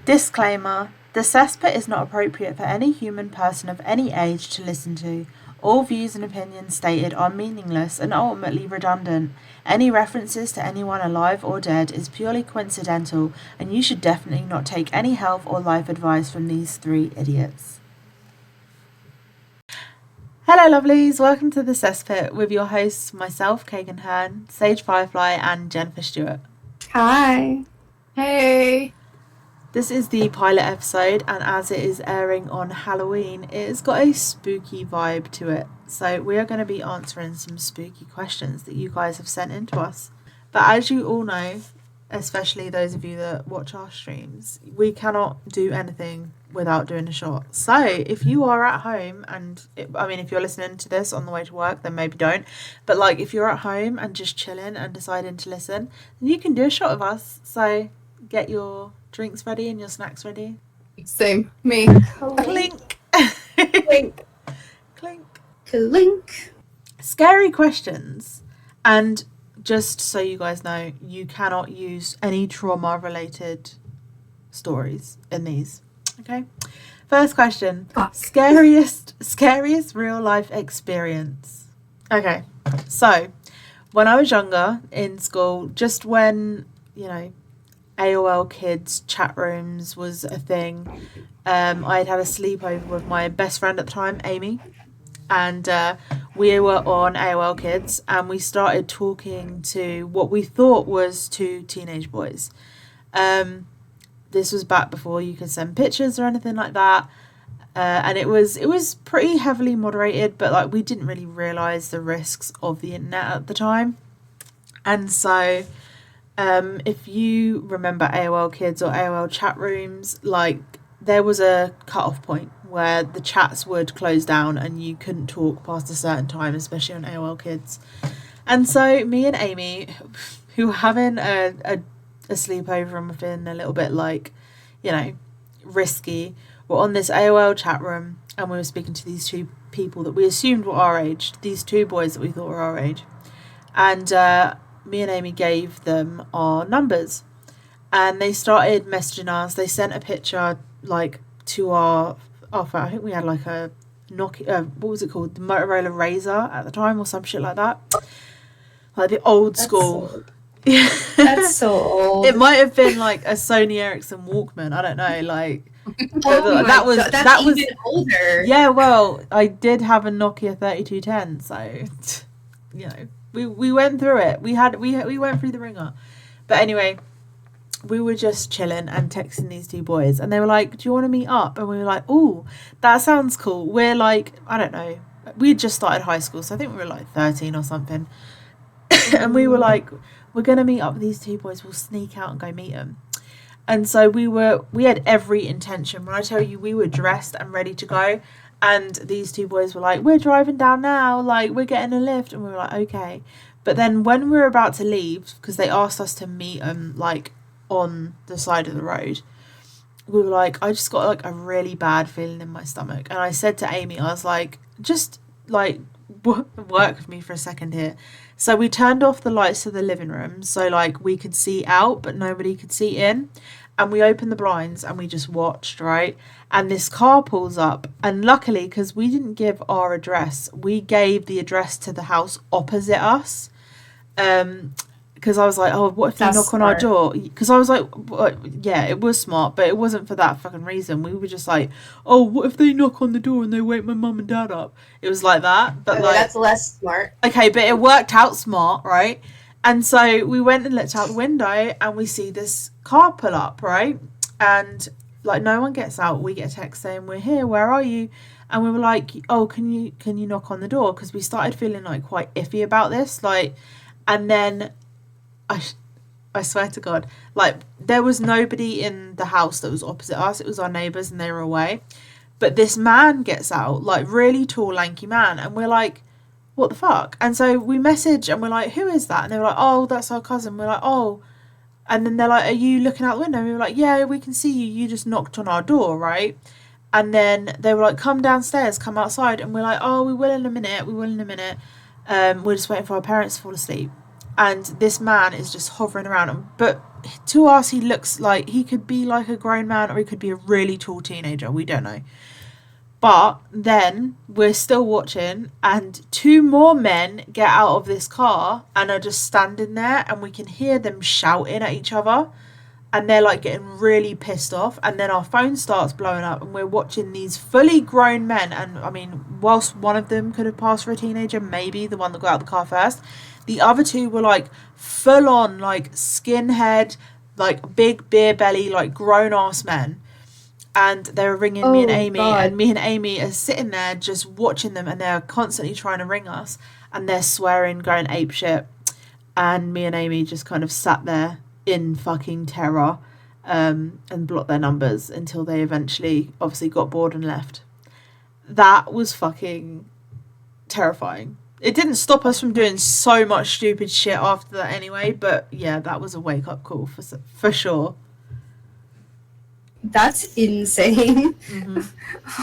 Disclaimer: the cesspit is not appropriate for any human person of any age to listen to. All views and opinions stated are meaningless and ultimately redundant. Any references to anyone alive or dead is purely coincidental, and you should definitely not take any health or life advice from these three idiots. Hello lovelies, welcome to the Cesspit with your hosts, myself, Kagan Hearn, Sage Firefly and Jennifer Stewart. Hi. Hey. This is the pilot episode, and as it is airing on Halloween, it has got a spooky vibe to it. So we are going to be answering some spooky questions that you guys have sent in to us. But as you all know, especially those of you that watch our streams, we cannot do anything without doing a shot. So if you are at home, and if you're listening to this on the way to work, then maybe don't. But like if you're at home and just chilling and deciding to listen, then you can do a shot of us. So get your drinks ready and your snacks ready. Same. Me. Clink. Clink. Clink. Clink. Scary questions. And just so you guys know, you cannot use any trauma-related stories in these. Okay? First question. Scariest real-life experience. Okay. So, when I was younger in school, just when, AOL Kids chat rooms was a thing. I had a sleepover with my best friend at the time, Amy, and we were on AOL Kids, and we started talking to what we thought was two teenage boys. This was back before you could send pictures or anything like that, and it was pretty heavily moderated, but like we didn't really realise the risks of the internet at the time, and so. If you remember AOL Kids or AOL chat rooms, like there was a cut-off point where the chats would close down and you couldn't talk past a certain time, especially on AOL Kids. And so me and Amy, who were having a sleepover and were feeling a little bit like, risky, were on this AOL chat room and we were speaking to these two people that we assumed were our age, these two boys that we thought were our age. And me and Amy gave them our numbers and they started messaging us. They sent a picture to our phone. I think we had like a Nokia, what was it called? The Motorola Razr at the time or some shit like that. Like the old school. That's so old. It might have been like a Sony Ericsson Walkman. I don't know. Like that was even older. Yeah, well, I did have a Nokia 3210, so We went through it. We went through the ringer. But anyway, we were just chilling and texting these two boys. And they were like, do you want to meet up? And we were like, oh, that sounds cool. We're like, I don't know. We had just started high school. So I think we were like 13 or something. And we were like, we're going to meet up with these two boys. We'll sneak out and go meet them. And so we had every intention. When I tell you we were dressed and ready to go. And these two boys were like, we're driving down now, like, we're getting a lift. And we were like, okay. But then when we were about to leave, because they asked us to meet them, like, on the side of the road, we were like, I just got, like, a really bad feeling in my stomach. And I said to Amy, I was like, just, like, work with me for a second here. So we turned off the lights of the living room so, like, we could see out, but nobody could see in. And we opened the blinds and we just watched, right? And this car pulls up. And luckily, because we didn't give our address, we gave the address to the house opposite us. Because I was like, oh, what if they knock on our door? Because I was like, yeah, it was smart, but it wasn't for that fucking reason. We were just like, oh, what if they knock on the door and they wake my mum and dad up? It was like that. But that's less smart. Okay, but it worked out smart, right? And so we went and looked out the window and we see this car pull up, right? And like no one gets out. We get a text saying, we're here, where are you? And we were like, oh, can you knock on the door? Because we started feeling like quite iffy about this. And then I swear to God, like there was nobody in the house that was opposite us. It was our neighbours and they were away. But this man gets out, like really tall, lanky man. And we're like, what the fuck? And so we message and we're like, who is that? And they were like, oh, that's our cousin. We're like, oh. And then they're like, are you looking out the window? And we were like, yeah, we can see you. You just knocked on our door, right? And then they were like, come downstairs, come outside. And we're like, oh, we will in a minute. We're just waiting for our parents to fall asleep. and this man is just hovering around him. But to us, he looks like he could be like a grown man, or he could be a really tall teenager. We don't know. But then we're still watching, and two more men get out of this car and are just standing there, and we can hear them shouting at each other, and they're like getting really pissed off. And then our phone starts blowing up, and we're watching these fully grown men. And I mean, whilst one of them could have passed for a teenager, maybe the one that got out of the car first, the other two were like full on like skinhead, like big beer belly, like grown ass men. And they were ringing me and Amy, and me and Amy are sitting there just watching them, and they're constantly trying to ring us, and they're swearing, going apeshit, and me and Amy just kind of sat there in fucking terror, and blocked their numbers until they eventually obviously got bored and left. That was fucking terrifying. It didn't stop us from doing so much stupid shit after that anyway, but yeah, that was a wake-up call for sure. That's insane. Mm-hmm.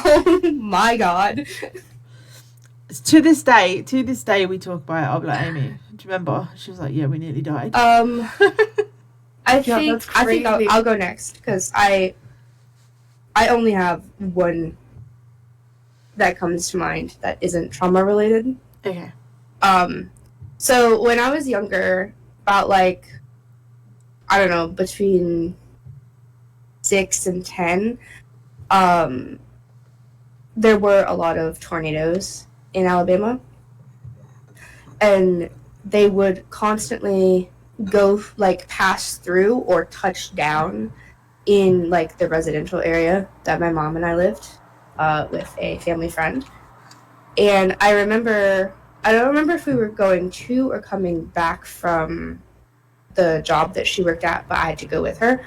Oh my god. To this day, we talk about it. I'll be like, Amy, do you remember? She was like, yeah, we nearly died. I think I'll go next, because I only have one that comes to mind that isn't trauma related. Okay. So when I was younger, about like, I don't know, between 6 and 10, there were a lot of tornadoes in Alabama, and they would constantly go like pass through or touch down in like the residential area that my mom and I lived with a family friend. And I don't remember if we were going to or coming back from the job that she worked at, but I had to go with her.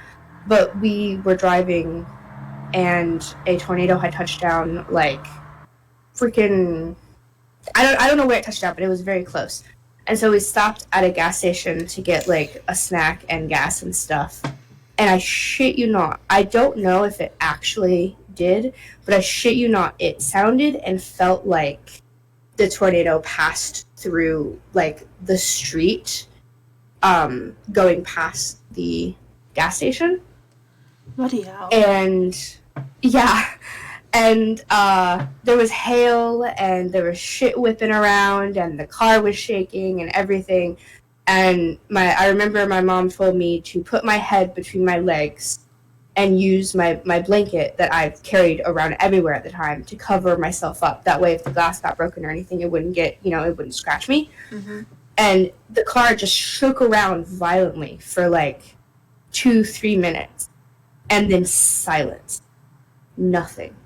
But we were driving, and a tornado had touched down, like, freaking... I don't know where it touched down, but it was very close. And so we stopped at a gas station to get, like, a snack and gas and stuff. And I shit you not, I don't know if it actually did, but I shit you not, it sounded and felt like the tornado passed through, like, the street, going past the gas station. Bloody hell. And yeah, and there was hail, and there was shit whipping around, and the car was shaking and everything. And I remember my mom told me to put my head between my legs and use my blanket that I carried around everywhere at the time to cover myself up. That way, if the glass got broken or anything, it wouldn't it wouldn't scratch me. Mm-hmm. And the car just shook around violently for like 2-3 minutes. And then silence. Nothing.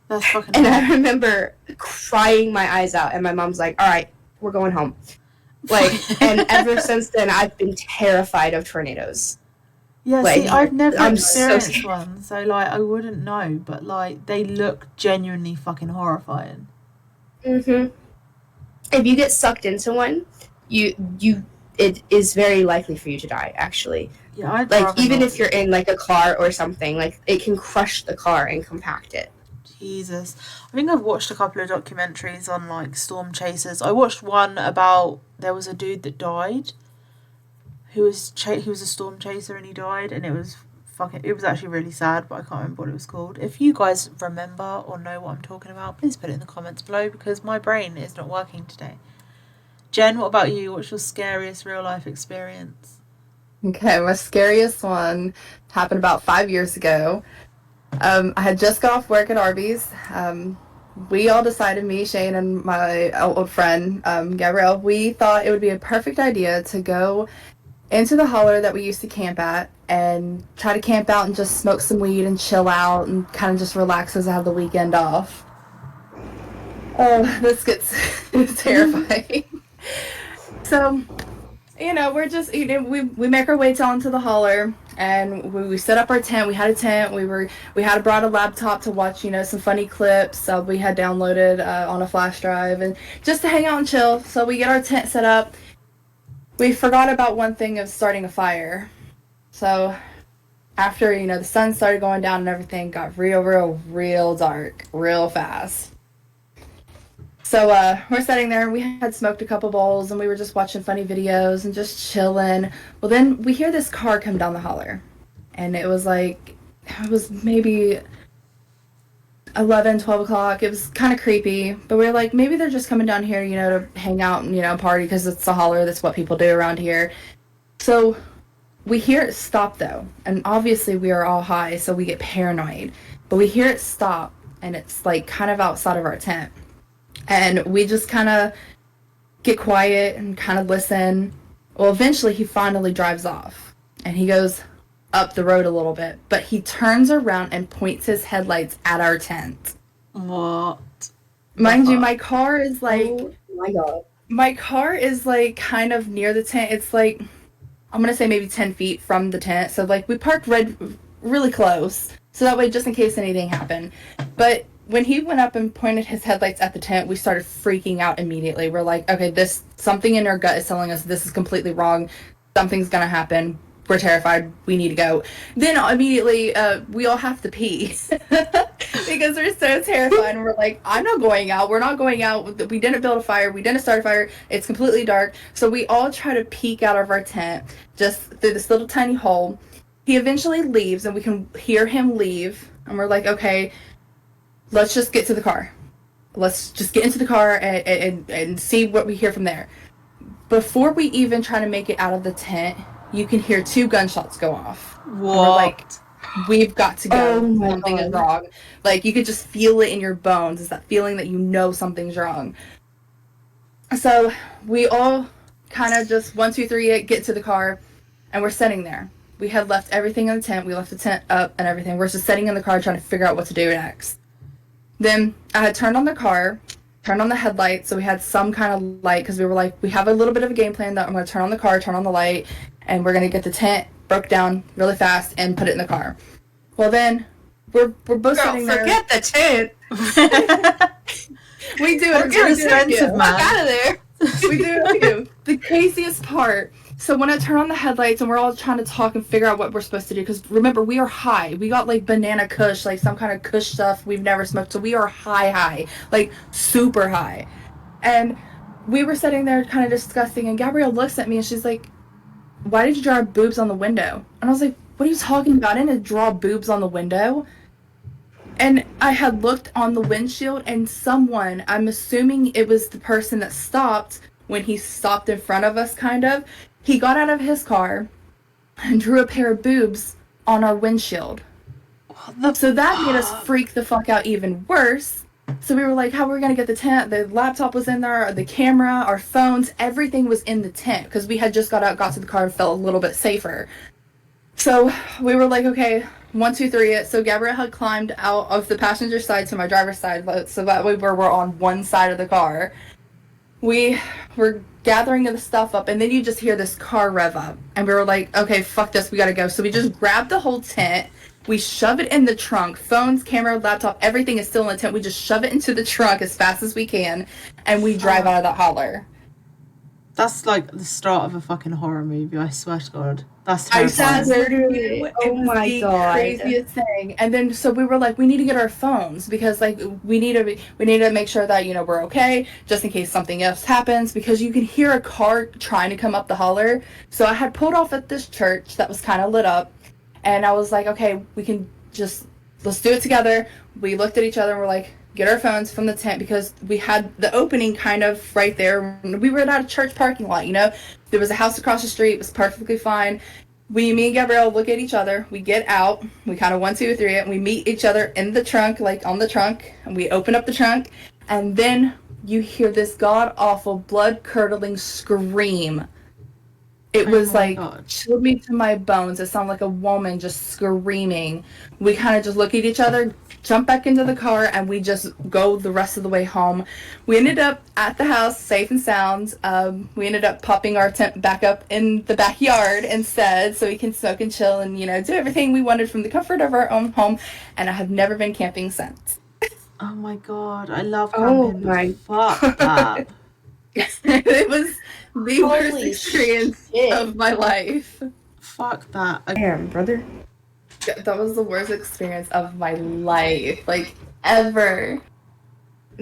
That's fucking And I remember crying my eyes out, and my mom's like, all right, we're going home. Like, and ever since then, I've been terrified of tornadoes. Yeah, like, see, I've never experienced so one, so, like, I wouldn't know, but, like, they look genuinely fucking horrifying. Mm-hmm. If you get sucked into one, it is very likely for you to die, actually. Yeah, I'd like, even if you're in, like, a car or something, like, it can crush the car and compact it. Jesus. I think I've watched a couple of documentaries on, like, storm chasers. I watched one about, there was a dude that died, who was a storm chaser, and he died, and it was actually really sad, but I can't remember what it was called. If you guys remember or know what I'm talking about, please put it in the comments below, because my brain is not working today. Jen, what about you? What's your scariest real life experience? Okay, my scariest one happened about 5 years ago. I had just got off work at Arby's. We all decided, me, Shane, and my old friend, Gabrielle, we thought it would be a perfect idea to go into the holler that we used to camp at and try to camp out and just smoke some weed and chill out and kind of just relax as I have the weekend off. Oh, this gets terrifying. So, we're just, we make our way down to the holler, and we set up our tent. We had a tent. We had brought a laptop to watch, some funny clips we had downloaded on a flash drive, and just to hang out and chill. So we get our tent set up. We forgot about one thing of starting a fire. So after, the sun started going down and everything got real dark, real fast. So we're sitting there, and we had smoked a couple bowls, and we were just watching funny videos and just chilling. Well, then we hear this car come down the holler, and it was maybe 11, 12 o'clock. It was kind of creepy, but we were like, maybe they're just coming down here, to hang out and, party, because it's a holler. That's what people do around here. So we hear it stop, though, and obviously we are all high, so we get paranoid. But we hear it stop, and it's, like, kind of outside of our tent. And we just kind of get quiet and kind of listen. Well, eventually he finally drives off, and he goes up the road a little bit, but he turns around and points his headlights at our tent. What? Mind you, my car is like... Oh my god. My car is, like, kind of near the tent. It's, like, I'm going to say maybe 10 feet from the tent. So, like, we parked really close, so that way just in case anything happened. But when he went up and pointed his headlights at the tent, we started freaking out immediately. We're like, okay, something in our gut is telling us this is completely wrong. Something's going to happen. We're terrified. We need to go. Then immediately, we all have to pee because we're so terrified. And we're like, I'm not going out. We're not going out. We didn't build a fire. We didn't start a fire. It's completely dark. So we all try to peek out of our tent just through this little tiny hole. He eventually leaves, and we can hear him leave. And we're like, okay, let's just get to the car. Let's just get into the car and see what we hear from there. Before we even try to make it out of the tent, you can hear 2 gunshots go off. What? And we're like, we've got to go. Oh my Something God. is wrong. Like, you could just feel it in your bones. It's that feeling that something's wrong. So we all kind of just 1, 2, 3 it, get to the car, and we're sitting there. We had left everything in the tent. We left the tent up and everything. We're just sitting in the car trying to figure out what to do next. Then I had turned on the car, turned on the headlight, so we had some kind of light, because we were like, we have a little bit of a game plan that I'm going to turn on the car, turn on the light, and we're going to get the tent broke down really fast and put it in the car. Well, then we're both sitting there. Forget the tent. We do it. That's expensive, man. Fuck out of there. We do. The craziest part. So when I turn on the headlights and we're all trying to talk and figure out what we're supposed to do, because remember, we are high. We got like banana kush, like some kind of kush stuff we've never smoked. So we are high, like super high. And we were sitting there kind of discussing, and Gabrielle looks at me and she's like, why did you draw boobs on the window? And I was like, what are you talking about? I didn't draw boobs on the window. And I had looked on the windshield, and someone, I'm assuming it was the person that stopped when he stopped in front of us, kind of, he got out of his car and drew a pair of boobs on our windshield. So that made us freak the fuck out even worse. So we were like, how are we going to get the tent? The laptop was in there, the camera, our phones, everything was in the tent, because we had just got to the car and felt a little bit safer. So we were like, okay, 1, 2, 3 it. So Gabrielle had climbed out of the passenger side to my driver's side, so that way we're on one side of the car. We were gathering the stuff up, and then you just hear this car rev up, and we were like, okay, fuck this, we gotta go. So we just grabbed the whole tent, we shove it in the trunk, phones, camera, laptop, everything is still in the tent. We just shove it into the trunk as fast as we can, and we drive out of that holler. That's like the start of a fucking horror movie, I swear to God. That's I terrifying. swear, Oh my God. Craziest thing. And then so we were like, we need to get our phones, because like we need to make sure that, you know, we're okay, just in case something else happens, because you can hear a car trying to come up the holler. So I had pulled off at this church that was kind of lit up, and I was like, okay, let's do it together. We looked at each other and we're like, get our phones from the tent, because we had the opening kind of right there. We were at a church parking lot, you know. There was a house across the street. It was perfectly fine. Me and Gabrielle look at each other. We get out. We kind of 1, 2, 3 it. And we meet each other in the trunk, like on the trunk. And we open up the trunk. And then you hear this god-awful, blood-curdling scream. It was like, chilled me to my bones. It sounded like a woman just screaming. We kind of just look at each other, jump back into the car, and we just go the rest of the way home. We ended up at the house, safe and sound. We ended up popping our tent back up in the backyard instead, so we can smoke and chill and, you know, do everything we wanted from the comfort of our own home. And I have never been camping since. Oh my God, I love Oh camping. my Fuck that. It was the worst Holy experience shit. of my life. Fuck that. Damn, brother. That was the worst experience of my life, like, ever.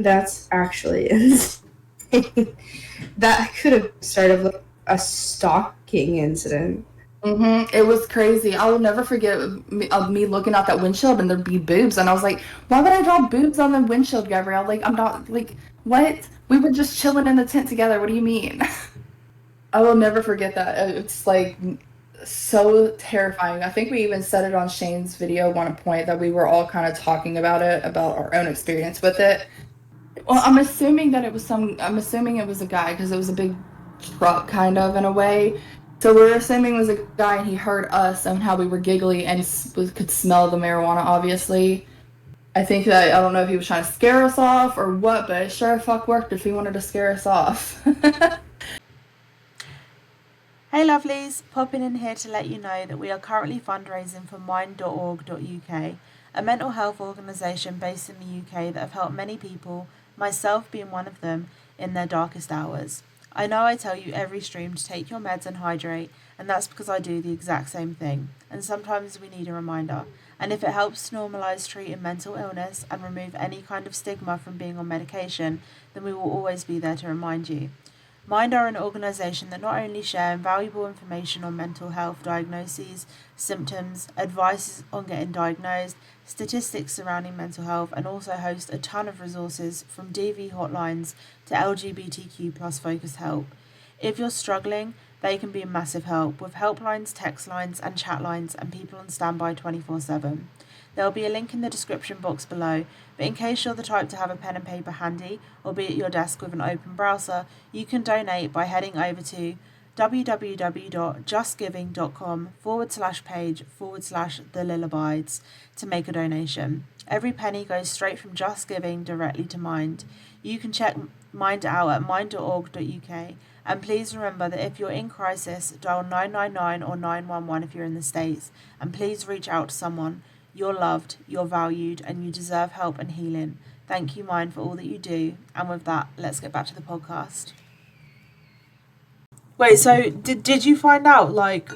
That's actually insane. That could have started like a stalking incident. It was crazy. I will never forget me looking out that windshield and there'd be boobs, and I was like, "Why would I draw boobs on the windshield, Gabrielle? Like, I'm not like what? We were just chilling in the tent together. What do you mean?" I will never forget that. It's like so terrifying. I think we even said it on Shane's video at one point that we were all kind of talking about it, about our own experience with it. Well, I'm assuming that it was I'm assuming it was a guy because it was a big truck kind of in a way. So we're assuming it was a guy and he heard us and how we were giggly and could smell the marijuana, obviously. I think that, I don't know if he was trying to scare us off or what, but it sure fuck worked if he wanted to scare us off. Hey lovelies, popping in here to let you know that we are currently fundraising for mind.org.uk, a mental health organisation based in the UK that have helped many people, myself being one of them, in their darkest hours. I know I tell you every stream to take your meds and hydrate, and that's because I do the exact same thing, and sometimes we need a reminder. And if it helps normalise treating mental illness and remove any kind of stigma from being on medication, then we will always be there to remind you. Mind are an organisation that not only share invaluable information on mental health diagnoses, symptoms, advice on getting diagnosed, statistics surrounding mental health, and also host a ton of resources from DV hotlines to LGBTQ plus focused help. If you're struggling, they can be a massive help with helplines, text lines, and chat lines, and people on standby 24/7. There'll be a link in the description box below, but in case you're the type to have a pen and paper handy or be at your desk with an open browser, you can donate by heading over to www.justgiving.com/page/thelilabides to make a donation. Every penny goes straight from Just Giving directly to Mind. You can check Mind out at mind.org.uk, and please remember that if you're in crisis, dial 999 or 911 if you're in the States, and please reach out to someone. You're loved, you're valued, and you deserve help and healing. Thank you, Mind, for all that you do. And with that, let's get back to the podcast. Wait, so did you find out, like,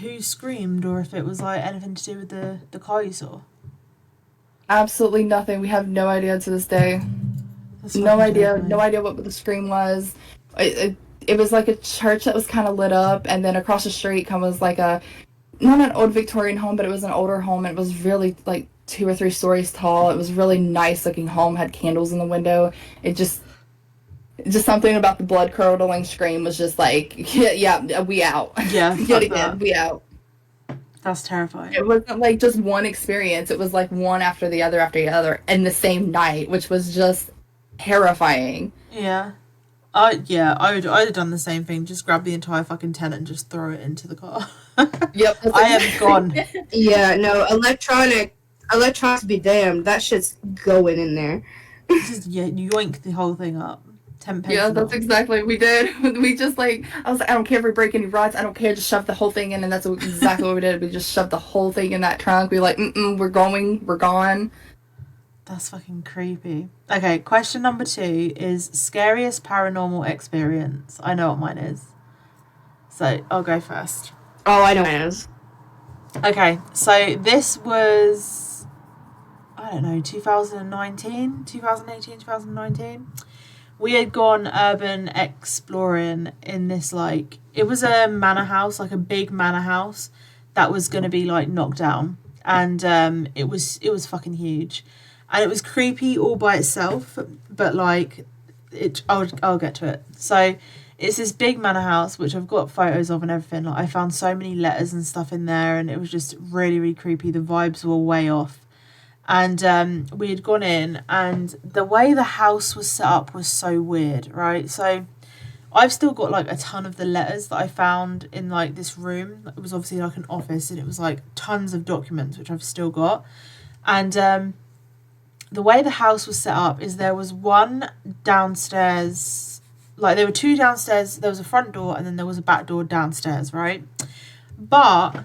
who screamed or if it was, like, anything to do with the car you saw? Absolutely nothing. We have no idea to this day. No idea what the scream was. It was like a church that was kind of lit up, and then across the street was like not an old Victorian home, but it was an older home, and it was really like 2 or 3 stories tall. It was really nice looking home, had candles in the window. It just something about the blood curdling scream was just like, yeah, we out. Yeah, yet again, we out. That's terrifying. It wasn't like just one experience. It was like one after the other in the same night, which was just terrifying. Yeah. I would have done the same thing. Just grab the entire fucking tent and just throw it into the car. Yep. I am gone. Yeah, no, electronics be damned. That shit's going in there. Just yoink the whole thing up. Yeah, that's exactly what we did. We just I was like, I don't care if we break any rods. I don't care. Just shove the whole thing in, and that's exactly what we did. We just shoved the whole thing in that trunk. We were like, we're gone. That's fucking creepy. Okay, question number 2 is scariest paranormal experience. I know what mine is. So, I'll go first. Oh, I know mine is. Okay, so this was, I don't know, 2018, 2019. We had gone urban exploring in this, it was a manor house, like a big manor house that was going to be, knocked down. And it was fucking huge. And it was creepy all by itself, but I'll get to it. So it's this big manor house, which I've got photos of and everything. I found so many letters and stuff in there, and it was just really, really creepy. The vibes were way off. And we had gone in, and the way the house was set up was so weird, right? So I've still got a ton of the letters that I found in this room. It was obviously an office, and it was tons of documents, which I've still got. And the way the house was set up is there was one downstairs, there were 2 downstairs, there was a front door and then there was a back door downstairs, right? But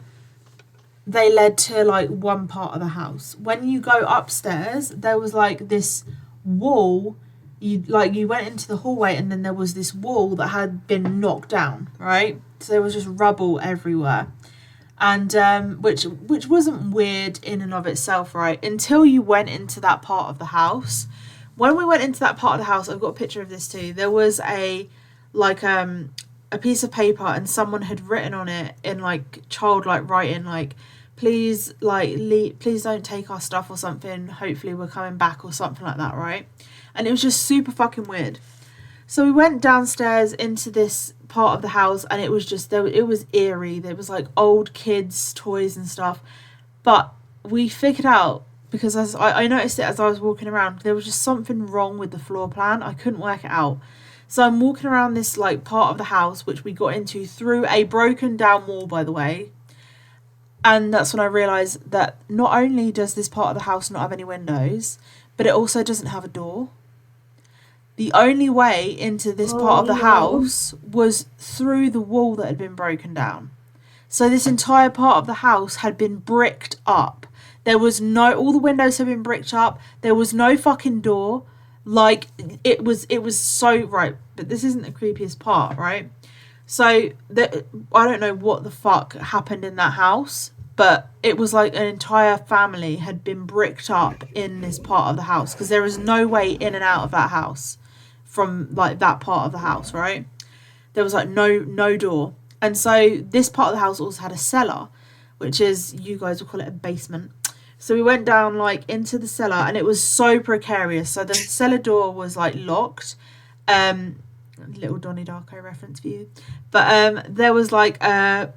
they led to one part of the house. When you go upstairs, there was this wall, you went into the hallway and then there was this wall that had been knocked down, right? So there was just rubble everywhere. And which wasn't weird in and of itself, right? Until you went into that part of the house when we went into that part of the house, I've got a picture of this too. There was a piece of paper, and someone had written on it in like childlike writing, like, please, like, please don't take our stuff or something. Hopefully we're coming back or something like that, right? And it was just super fucking weird. So we went downstairs into this part of the house, and it was just it was eerie. There was like old kids' toys and stuff, but we figured out, because as I noticed it as I was walking around, there was just something wrong with the floor plan. I couldn't work it out. So I'm walking around this like part of the house, which we got into through a broken down wall, by the way. And that's when I realised that not only does this part of the house not have any windows, but it also doesn't have a door. The only way into this part of the house was through the wall that had been broken down. So this entire part of the house had been bricked up. There was all the windows had been bricked up. There was no fucking door. Like, it was so, right, but this isn't the creepiest part, right? So, I don't know what the fuck happened in that house, but it was like an entire family had been bricked up in this part of the house, because there was no way in and out of that house from, like, that part of the house, right? There was, like, no door. And so, this part of the house also had a cellar, which is, you guys will call it a basement. So we went down like into the cellar, and it was so precarious. So the cellar door was like locked. Little Donnie Darko reference for you. But there was like a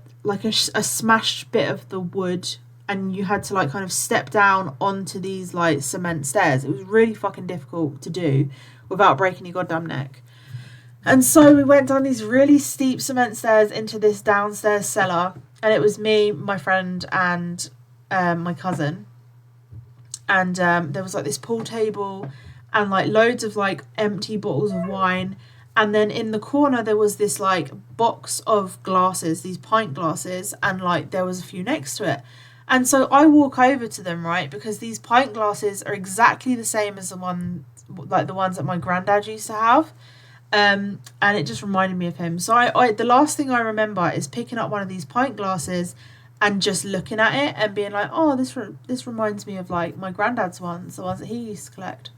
smashed bit of the wood, and you had to like kind of step down onto these like cement stairs. It was really fucking difficult to do without breaking your goddamn neck. And so we went down these really steep cement stairs into this downstairs cellar, and it was me, my friend, and my cousin. And there was like this pool table and like loads of like empty bottles of wine, and then in the corner there was this like box of glasses, these pint glasses, and like there was a few next to it. And so I walk over to them, right, because these pint glasses are exactly the same as the ones that my granddad used to have, and it just reminded me of him. So I the last thing I remember is picking up one of these pint glasses and just looking at it and being like, oh, this reminds me of like my granddad's ones, the ones that he used to collect.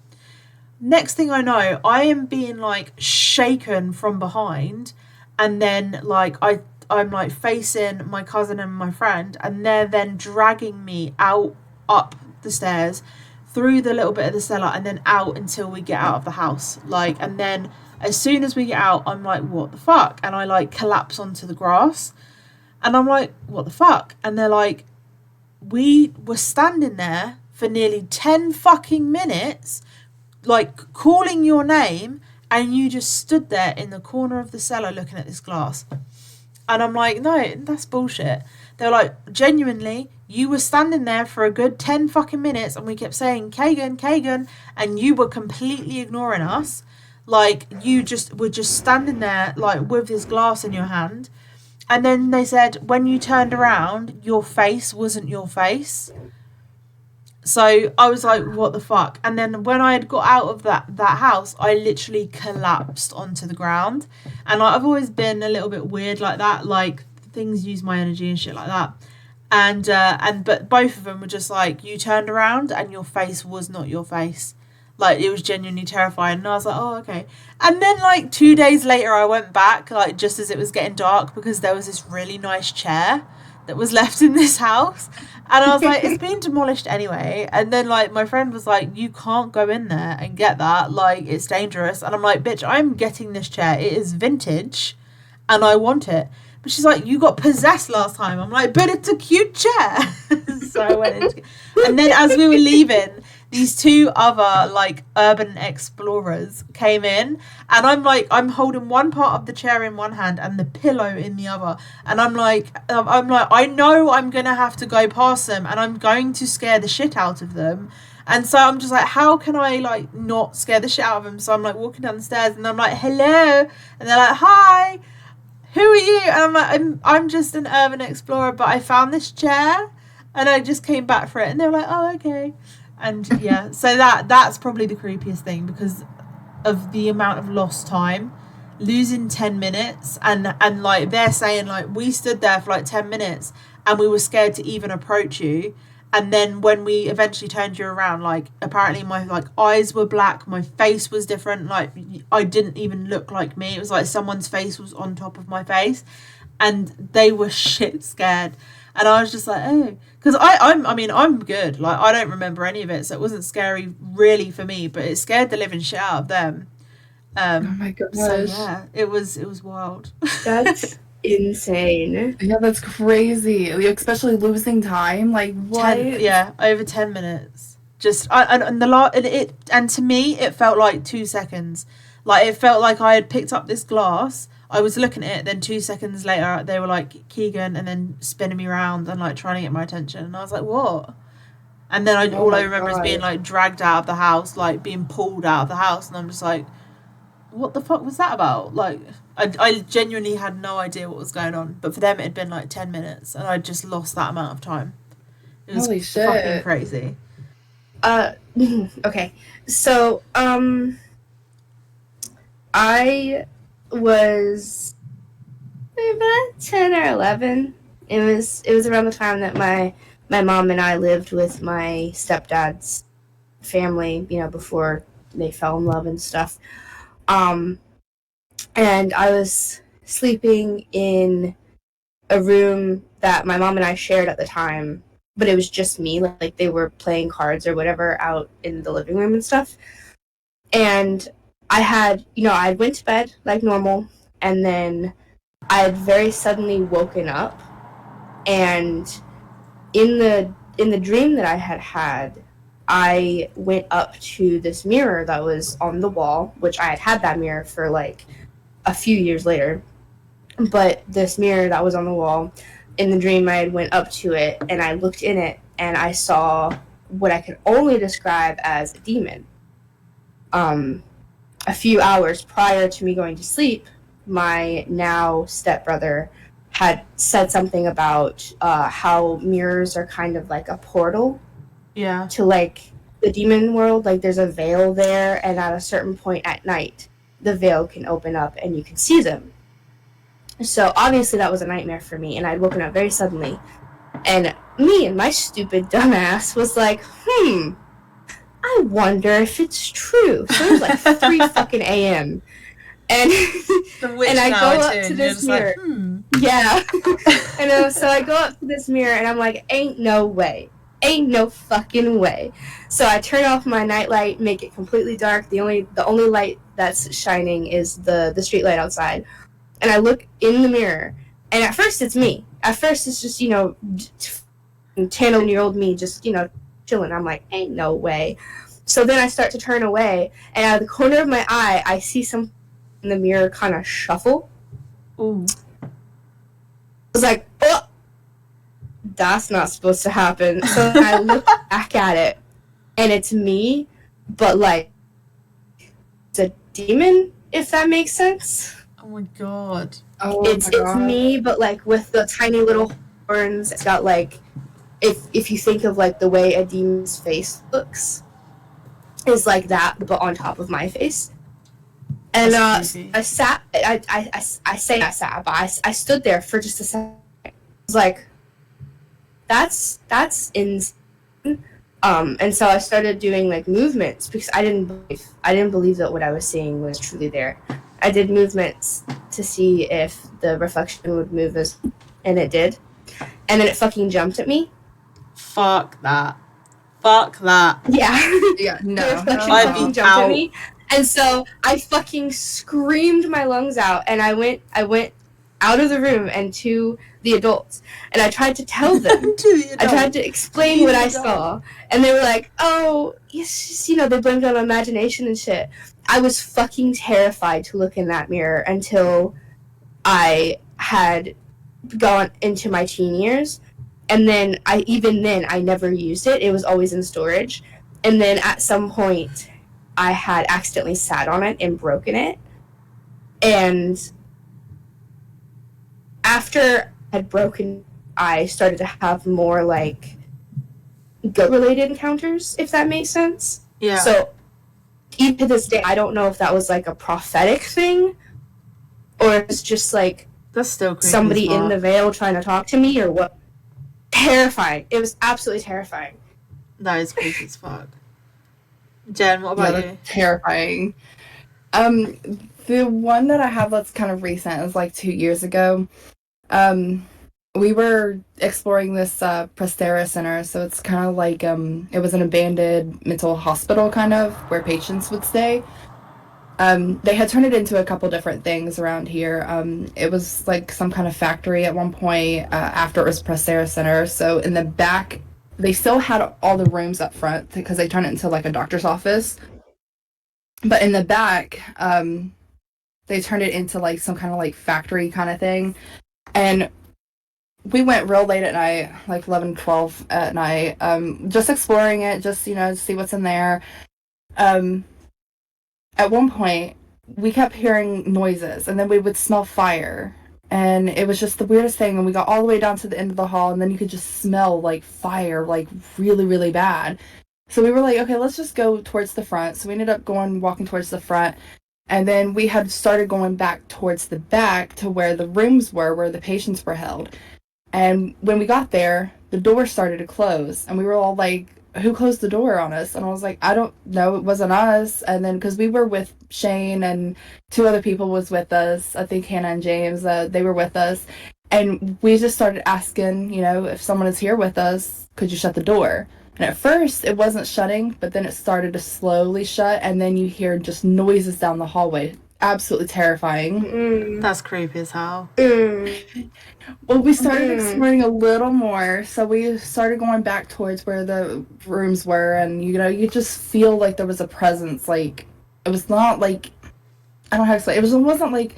Next thing I know, I am being like shaken from behind, and then like I'm like facing my cousin and my friend, and they're then dragging me up the stairs, through the little bit of the cellar, and then out until we get out of the house. Like, and then as soon as we get out, I'm like, what the fuck? And I like collapse onto the grass. And I'm like, what the fuck? And they're like, we were standing there for nearly 10 fucking minutes, like calling your name, and you just stood there in the corner of the cellar looking at this glass. And I'm like, no, that's bullshit. They're like, genuinely, you were standing there for a good 10 fucking minutes, and we kept saying, Kagan, and you were completely ignoring us. Like, you were just standing there, like, with this glass in your hand. And then they said, when you turned around, your face wasn't your face. So I was like, what the fuck? And then when I had got out of that house, I literally collapsed onto the ground. And I've always been a little bit weird like that. Like, things use my energy and shit like that. But both of them were just like, you turned around and your face was not your face. Like, it was genuinely terrifying. And I was like, oh, okay. And then, like, 2 days later, I went back, like, just as it was getting dark, because there was this really nice chair that was left in this house. And I was like, it's been demolished anyway. And then, like, my friend was like, you can't go in there and get that. Like, it's dangerous. And I'm like, bitch, I'm getting this chair. It is vintage, and I want it. But she's like, you got possessed last time. I'm like, but it's a cute chair. So I went in. And then as we were leaving, these two other like urban explorers came in, and I'm holding one part of the chair in one hand and the pillow in the other, and I'm like I know I'm gonna have to go past them, and I'm going to scare the shit out of them. And so I'm just like, how can I like not scare the shit out of them? So I'm like walking down the stairs, and I'm like, hello, and they're like, hi, who are you? And I'm like, I'm just an urban explorer, but I found this chair and I just came back for it. And they were like, oh, okay. And yeah, so that's probably the creepiest thing, because of the amount of lost time, losing 10 minutes, and like they're saying like, we stood there for like 10 minutes and we were scared to even approach you, And then when we eventually turned you around, like, apparently my, like, eyes were black, my face was different, like, I didn't even look like me. It was like someone's face was on top of my face, and they were shit scared. And I was just like, oh, because I'm good. Like, I don't remember any of it, so it wasn't scary really for me, but it scared the living shit out of them. Oh my gosh. So yeah, it was wild. That's insane. Yeah, that's crazy. Especially losing time. Like, what? Over 10 minutes. Just and to me it felt like 2 seconds. Like, it felt like I had picked up this glass, I was looking at it, then 2 seconds later they were like, Keegan, and then spinning me around and like trying to get my attention, and I was like, what? And then all I remember is being like dragged out of the house, like being pulled out of the house, and I'm just like, what the fuck was that about? Like, I genuinely had no idea what was going on, but for them it had been like 10 minutes, and I just lost that amount of time. It was Holy shit. fucking crazy. Okay, so I was about 10 or 11. It was around the time that my mom and I lived with my stepdad's family, you know, before they fell in love and stuff. And I was sleeping in a room that my mom and I shared at the time, but it was just me. Like, they were playing cards or whatever out in the living room and stuff. And I had, you know, I went to bed like normal, and then I had very suddenly woken up, and in the dream that I had, I went up to this mirror that was on the wall, which I had that mirror for like a few years later. But this mirror that was on the wall, in the dream I went up to it and I looked in it and I saw what I could only describe as a demon. A few hours prior to me going to sleep, my now stepbrother had said something about how mirrors are kind of like a portal to like the demon world. Like, there's a veil there, and at a certain point at night the veil can open up and you can see them. So obviously that was a nightmare for me, and I'd woken up very suddenly, and me and my stupid dumbass was like, I wonder if it's true. So it was like 3 fucking a.m. And and I go up to this mirror. Like, yeah. And so I go up to this mirror and I'm like, ain't no way. Ain't no fucking way. So I turn off my nightlight, make it completely dark. The only light that's shining is the street light outside. And I look in the mirror, and at first it's me. At first it's just, you know, 10-year-old me just, you know, chilling. I'm like, ain't no way. So then I start to turn away, and out of the corner of my eye, I see some in the mirror kind of shuffle. Ooh. I was like, oh, that's not supposed to happen. So I look back at it, and it's me, but like, it's a demon, if that makes sense. Oh my god. It's me, but like with the tiny little horns. It's got like, if you think of like the way a demon's face looks, is like that, but on top of my face. And I sat, but I stood there for just a second. I was like, that's insane. And so I started doing like movements, because I didn't believe that what I was seeing was truly there. I did movements to see if the reflection would move, and it did. And then it fucking jumped at me. Fuck that. Yeah. Yeah, no. The reflection fucking jumped at me. And so I fucking screamed my lungs out, and I went out of the room and to the adults, and I tried to tell them. I tried to explain what I saw, and they were like, "Oh, it's just, you know," they blamed it on imagination and shit. I was fucking terrified to look in that mirror until I had gone into my teen years, and then I never used it. It was always in storage, and then at some point I had accidentally sat on it and broken it, and after I had broken, I started to have more like goat-related encounters, if that makes sense. Yeah. So even to this day, I don't know if that was like a prophetic thing, or it's just like that's still creepy somebody in the veil trying to talk to me, or what. terrifying. It was absolutely terrifying. That is creepy as fuck. Jen, what Yeah, about that's you? terrifying. The one that I have that's kind of recent is like 2 years ago. We were exploring this Prestera Center, so it's kind of like it was an abandoned mental hospital kind of where patients would stay. They had turned it into a couple different things around here. It was like some kind of factory at one point after it was Prestera Center. So in the back, they still had all the rooms up front because they turned it into like a doctor's office. But in the back, they turned it into like some kind of like factory kind of thing. And we went real late at night, like 11, 12 at night, just exploring it, just, to see what's in there. Um, at one point, we kept hearing noises, and then we would smell fire. And it was just the weirdest thing. And we got all the way down to the end of the hall, and then you could just smell like fire, like really, really bad. So we were like, okay, let's just go towards the front. So we ended up walking towards the front. And then we had started going back towards the back to where the rooms were, where the patients were held. And when we got there, the door started to close. And we were all like, who closed the door on us? And I was like, I don't know. It wasn't us. And then because we were with Shane and two other people was with us, I think Hannah and James, they were with us. And we just started asking, if someone is here with us, could you shut the door? And at first, it wasn't shutting, but then it started to slowly shut, and then you hear just noises down the hallway. Absolutely terrifying. That's creepy as hell. Well, we started exploring a little more, so we started going back towards where the rooms were, and you just feel like there was a presence. Like it was not like I don't know how to explain. It wasn't like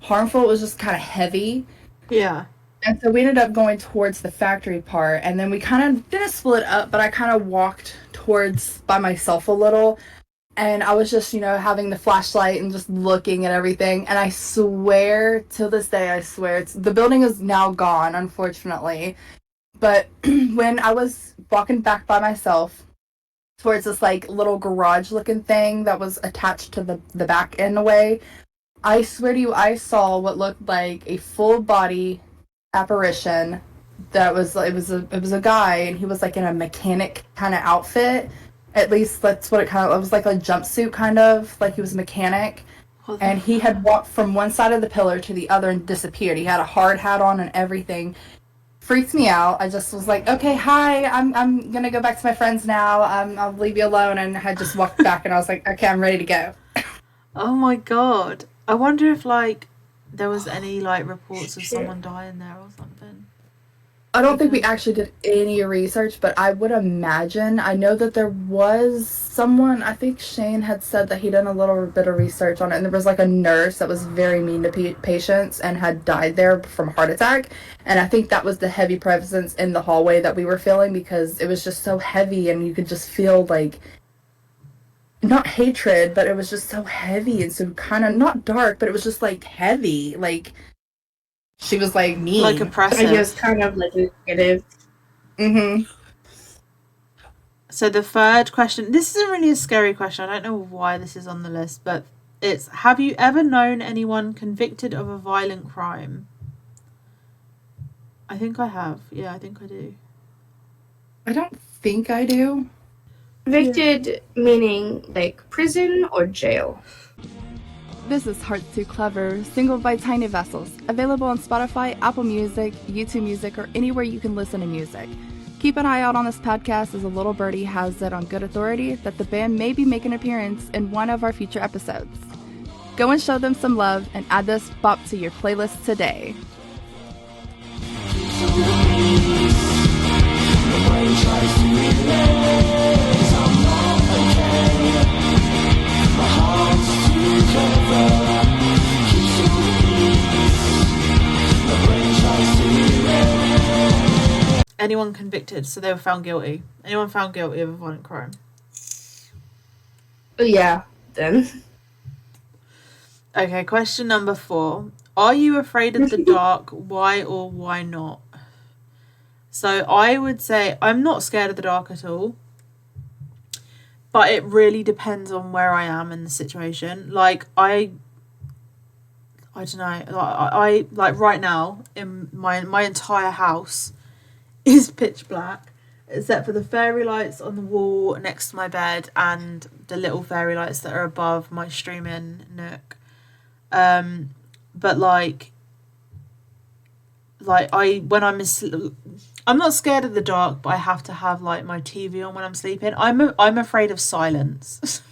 harmful. It was just kind of heavy. Yeah. And so we ended up going towards the factory part, and then we kind of didn't split up, but I kind of walked towards by myself a little, and I was just, having the flashlight and just looking at everything, and I swear, till this day, I swear, the building is now gone, unfortunately, but when I was walking back by myself towards this, like, little garage-looking thing that was attached to the back in a way, I swear to you, I saw what looked like a full-body apparition that was it was a guy, and he was like in a mechanic kind of outfit. At least that's what it was like, a jumpsuit kind of like he was a mechanic. And he had walked from one side of the pillar to the other and disappeared. He had a hard hat on and everything. Freaked me out. I just was like, okay, hi, I'm gonna go back to my friends now. I'll leave you alone. And I just walked back, and I was like, okay, I'm ready to go. Oh my god. I wonder if there was any reports of someone dying there or something. I don't think we actually did any research, but I would imagine. I know that there was someone, I think Shane had said that he done a little bit of research on it, and there was like a nurse that was very mean to patients and had died there from heart attack. And I think that was the heavy presence in the hallway that we were feeling, because it was just so heavy, and you could just feel like, not hatred, but it was just so heavy and so kind of not dark, but it was just like heavy. Like she was like mean. Like oppressive. I guess kind of like negative. So the third question, this isn't really a scary question. I don't know why this is on the list, but it's, have you ever known anyone convicted of a violent crime? I think I have. Yeah, I think I do. I don't think I do. Convicted meaning like prison or jail? This is Hearts Too Clever, singled by Tiny Vessels, available on Spotify, Apple Music, YouTube Music, or anywhere you can listen to music. Keep an eye out on this podcast, as a little birdie has it on good authority that the band may be making an appearance in one of our future episodes. Go and show them some love and add this bop to your playlist today. Anyone convicted, so they were found guilty. Anyone found guilty of a violent crime? Yeah, then. Okay, question number 4. Are you afraid of the dark? Why or why not? So I would say I'm not scared of the dark at all. But it really depends on where I am in the situation. Like, I don't know. I like right now in my entire house is pitch black, except for the fairy lights on the wall next to my bed and the little fairy lights that are above my streaming nook. But like I'm not scared of the dark, but I have to have like my TV on when I'm sleeping. I'm afraid of silence.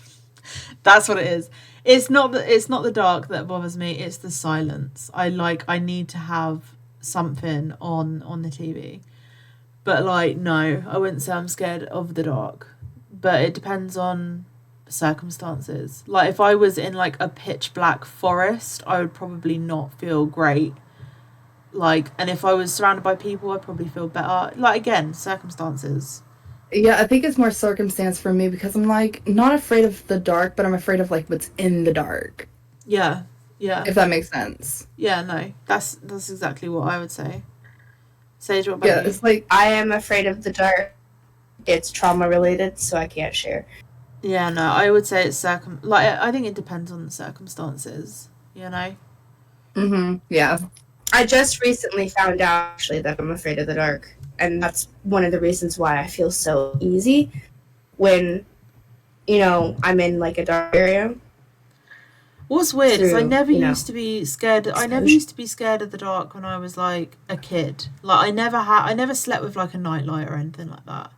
That's what it is. It's not the dark that bothers me, it's the silence. I need to have something on the TV. But like, no, I wouldn't say I'm scared of the dark. But it depends on circumstances. Like if I was in like a pitch black forest, I would probably not feel great. Like, and if I was surrounded by people, I'd probably feel better. Like, again, circumstances. Yeah, I think it's more circumstance for me because I'm like not afraid of the dark, but I'm afraid of like what's in the dark. Yeah. If that makes sense. Yeah, no, that's exactly what I would say. Sage, what about you? It's like I am afraid of the dark. It's trauma related, so I can't share. Yeah, no, I would say it's I think it depends on the circumstances, you know? Yeah. I just recently found out actually that I'm afraid of the dark, and that's one of the reasons why I feel so easy when, I'm in like a dark area. What's weird is I never used to be scared. I never used to be scared of the dark when I was like a kid. Like I never slept with like a nightlight or anything like that.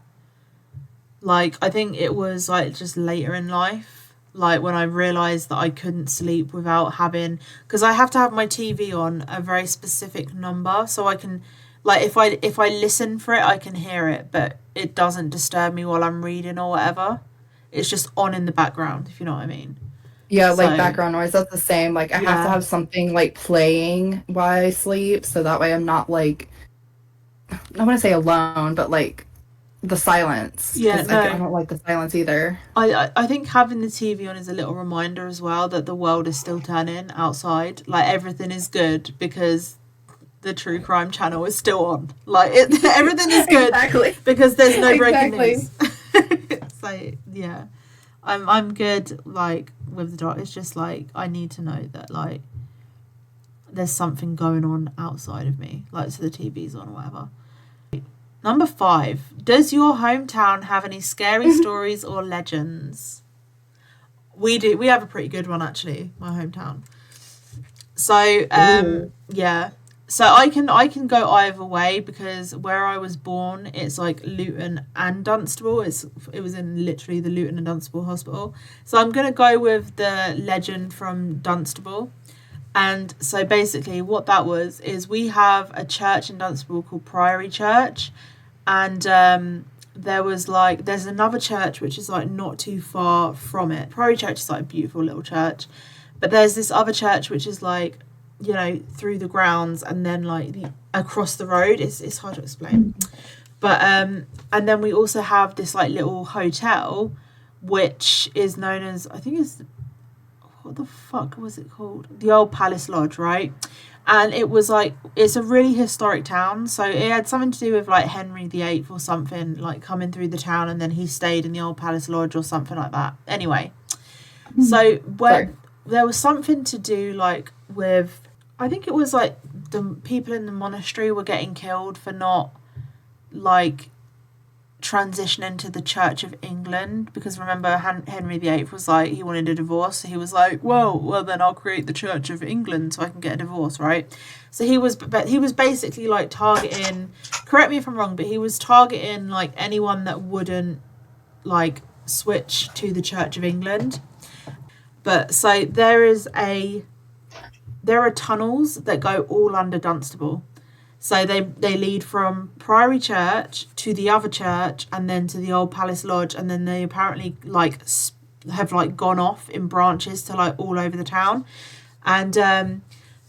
Like I think it was like just later in life. Like when I realised that I couldn't sleep without having, because I have to have my TV on a very specific number so I can, like if I listen for it I can hear it, but it doesn't disturb me while I'm reading or whatever. It's just on in the background, if you know what I mean. Yeah, like background noise, that's the same. Like I have to have something like playing while I sleep so that way I'm not like, I want to say alone, but like the silence. Yeah, no. I don't like the silence either. I think having the TV on is a little reminder as well that the world is still turning outside. Like everything is good because the true crime channel is still on. Like everything is good Exactly. because there's no breaking news. So yeah, I'm good like with the dark. It's just like I need to know that like there's something going on outside of me, like so the TV's on or whatever. Number 5. Does your hometown have any scary stories or legends? We do. We have a pretty good one, actually, my hometown. So, yeah. So I can go either way because where I was born, it's like Luton and Dunstable. It was in literally the Luton and Dunstable hospital. So I'm going to go with the legend from Dunstable. And so basically what that was is we have a church in Dunstable called Priory Church, and there's another church which is like not too far from it. Priory Church is like a beautiful little church, but there's this other church which is like, through the grounds and then like across the road. It's hard to explain, but and then we also have this like little hotel which is known as, I think it's, what the fuck was it called? The Old Palace Lodge, right? And it was like, it's a really historic town, so it had something to do with like Henry VIII or something, like coming through the town, and then he stayed in the Old Palace Lodge or something like that. Anyway, so there was something to do like with, I think it was like the people in the monastery were getting killed for not like transitioning to the Church of England, because remember Henry VIII was like, he wanted a divorce, so he was like, well then I'll create the Church of England so I can get a divorce, right? So he was basically like targeting, correct me if I'm wrong, but he was targeting like anyone that wouldn't like switch to the Church of England. But so there are tunnels that go all under Dunstable. So they lead from Priory Church to the other church and then to the Old Palace Lodge, and then they apparently like have like gone off in branches to like all over the town. And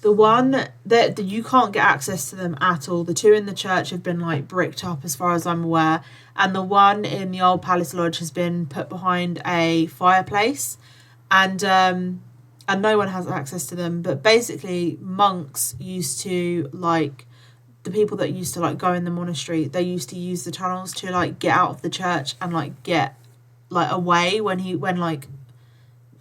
the one that you can't get access to them at all. The two in the church have been like bricked up as far as I'm aware, and the one in the Old Palace Lodge has been put behind a fireplace, and no one has access to them. But basically monks used to like, the people that used to like go in the monastery, they used to use the tunnels to like get out of the church and like get like away when like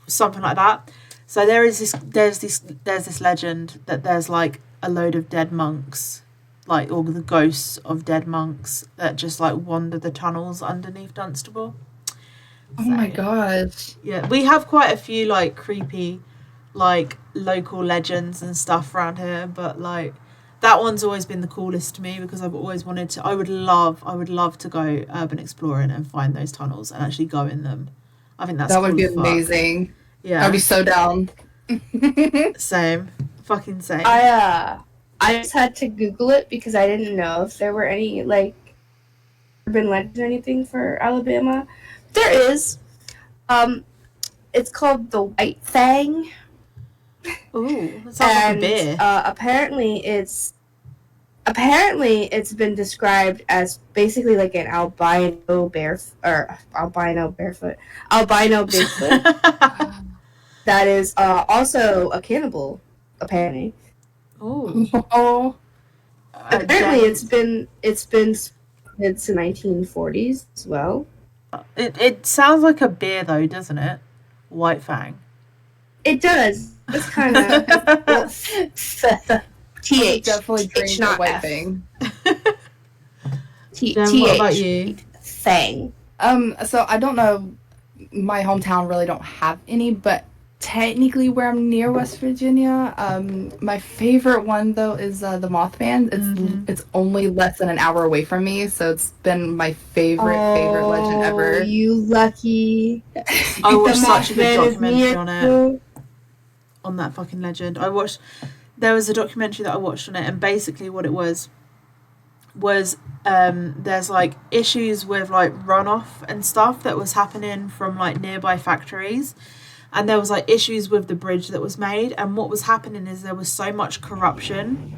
something like that. So there's this legend that there's like a load of dead monks like all the ghosts of dead monks that just like wander the tunnels underneath Dunstable. Oh my gosh. Yeah, we have quite a few like creepy like local legends and stuff around here, but like that one's always been the coolest to me because I've always wanted to. I would love to go urban exploring and find those tunnels and actually go in them. I think that's That would cool be as fuck. amazing. Yeah, I'd be so down. same, fucking same. I just had to Google it because I didn't know if there were any like urban legends or anything for Alabama. There is. It's called the White Fang. Ooh, that sounds like a beer. Apparently it's been described as basically like an albino Bigfoot that is also a cannibal. Apparently, Oh, apparently it's been since the 1940s as well. It sounds like a beer though, doesn't it? White Fang. It does. It's kind of well, TH. definitely TH, drink a not white F. thing. Jen, what about you? Fang. So I don't know. My hometown really don't have any, but technically where I'm near West Virginia, my favorite one though is the Mothman. It's only less than an hour away from me, so it's been my favorite legend ever. You lucky. I watched such a good Mothman is documentary near on it. you. On that fucking legend. There was a documentary that I watched on it, and basically what it was there's like issues with like runoff and stuff that was happening from like nearby factories, and there was like issues with the bridge that was made, and what was happening is there was so much corruption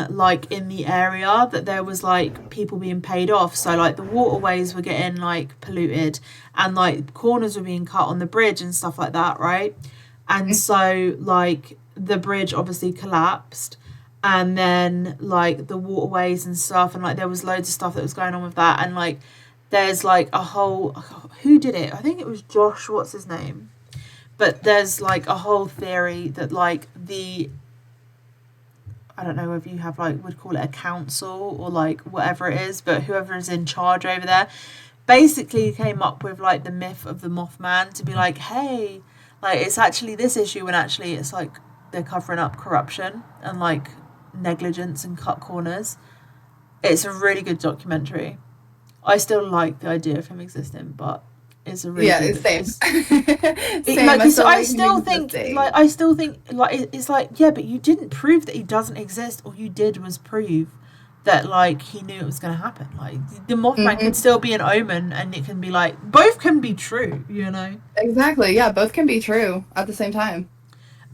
like in the area that there was like people being paid off, so like the waterways were getting like polluted and like corners were being cut on the bridge and stuff like that, right? And so like the bridge obviously collapsed, and then like the waterways and stuff, and like there was loads of stuff that was going on with that, and like there's like a whole, who did it? I think it was Josh, what's his name? But there's like a whole theory that like I don't know if you have like would call it a council or like whatever it is, but whoever is in charge over there basically came up with like the myth of the Mothman to be like, hey, like it's actually this issue when actually it's like they're covering up corruption and like negligence and cut corners. It's a really good documentary. I still like the idea of him existing, but it's a really good, same. Same. Like, I still think it's like, yeah, but you didn't prove that he doesn't exist. All you did was prove that like he knew it was going to happen. Like the Mothman could still be an omen, and it can be like both can be true, you know. Exactly. Yeah, both can be true at the same time.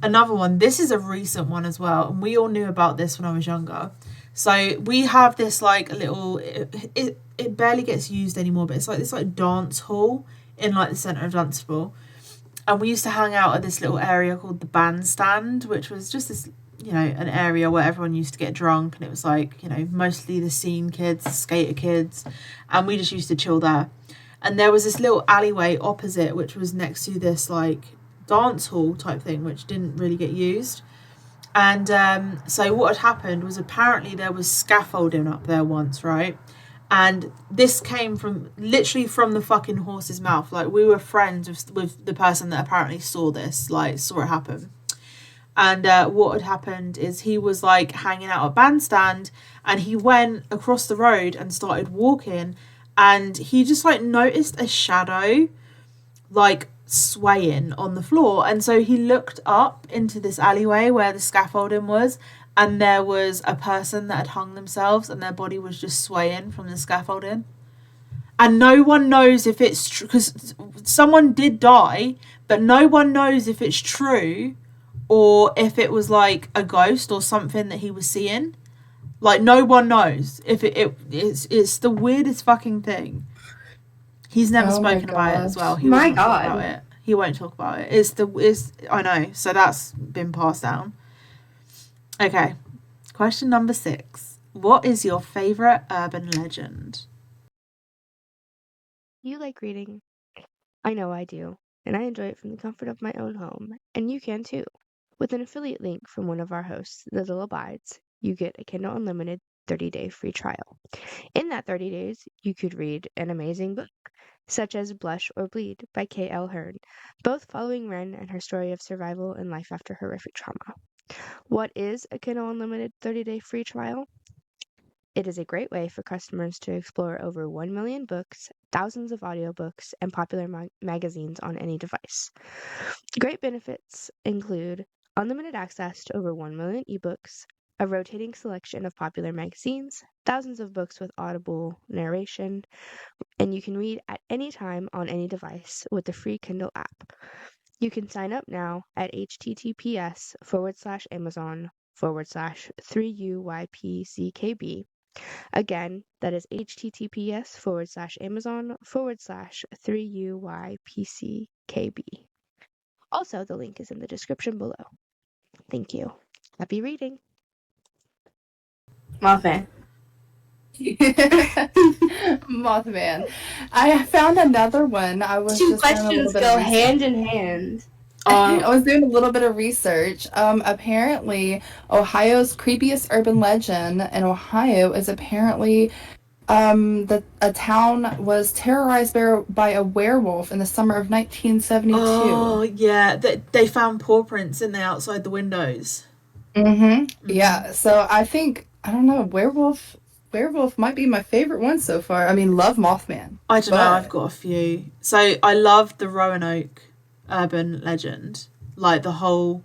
Another one. This is a recent one as well, and we all knew about this when I was younger. So we have this like little. It barely gets used anymore, but it's like this like dance hall in like the centre of Dunstable, and we used to hang out at this little area called the bandstand, which was just this, you know, an area where everyone used to get drunk, and it was like, you know, mostly the scene kids, the skater kids, and we just used to chill there. And there was this little alleyway opposite, which was next to this like dance hall type thing, which didn't really get used. And so what had happened was apparently there was scaffolding up there once, right? And this came from literally from the fucking horse's mouth. Like we were friends with the person that apparently saw this, like saw it happen. And what had happened is he was like hanging out at bandstand, and he went across the road and started walking, and he just like noticed a shadow like swaying on the floor. And so he looked up into this alleyway where the scaffolding was, and there was a person that had hung themselves, and their body was just swaying from the scaffolding. And no one knows if it's true, because someone did die, but no one knows if it's true or if it was like a ghost or something that he was seeing. Like no one knows if it's the weirdest fucking thing. He's never spoken about it as well. He won't talk about it. He won't talk about it. I know. So that's been passed down. Okay. Question number 6. What is your favourite urban legend? You like reading? I know I do, and I enjoy it from the comfort of my own home, and you can too. With an affiliate link from one of our hosts, the Lilabides, you get a Kindle Unlimited 30-day free trial. In that 30 days, you could read an amazing book, such as Blush or Bleed by K.L. Hearn, both following Ren and her story of survival and life after horrific trauma. What is a Kindle Unlimited 30-day free trial? It is a great way for customers to explore over 1 million books, thousands of audiobooks, and popular magazines on any device. Great benefits include unlimited access to over 1 million ebooks, a rotating selection of popular magazines, thousands of books with audible narration, and you can read at any time on any device with the free Kindle app. You can sign up now at https://amazon/3UYPCKB. Again, that is https://amazon/3UYPCKB. Also, the link is in the description below. Thank you. Happy reading. Mothman. Mothman. I found another one. I was Two just doing a little questions bit go of research. hand in hand. I was doing a little bit of research. Apparently, Ohio's creepiest urban legend in Ohio is apparently that a town was terrorized by a werewolf in the summer of 1972. Oh, yeah. They found paw prints in the outside the windows. Yeah, so I don't know, werewolf might be my favorite one so far. I mean, love Mothman. I don't know, I've got a few. So I love the Roanoke urban legend, like the whole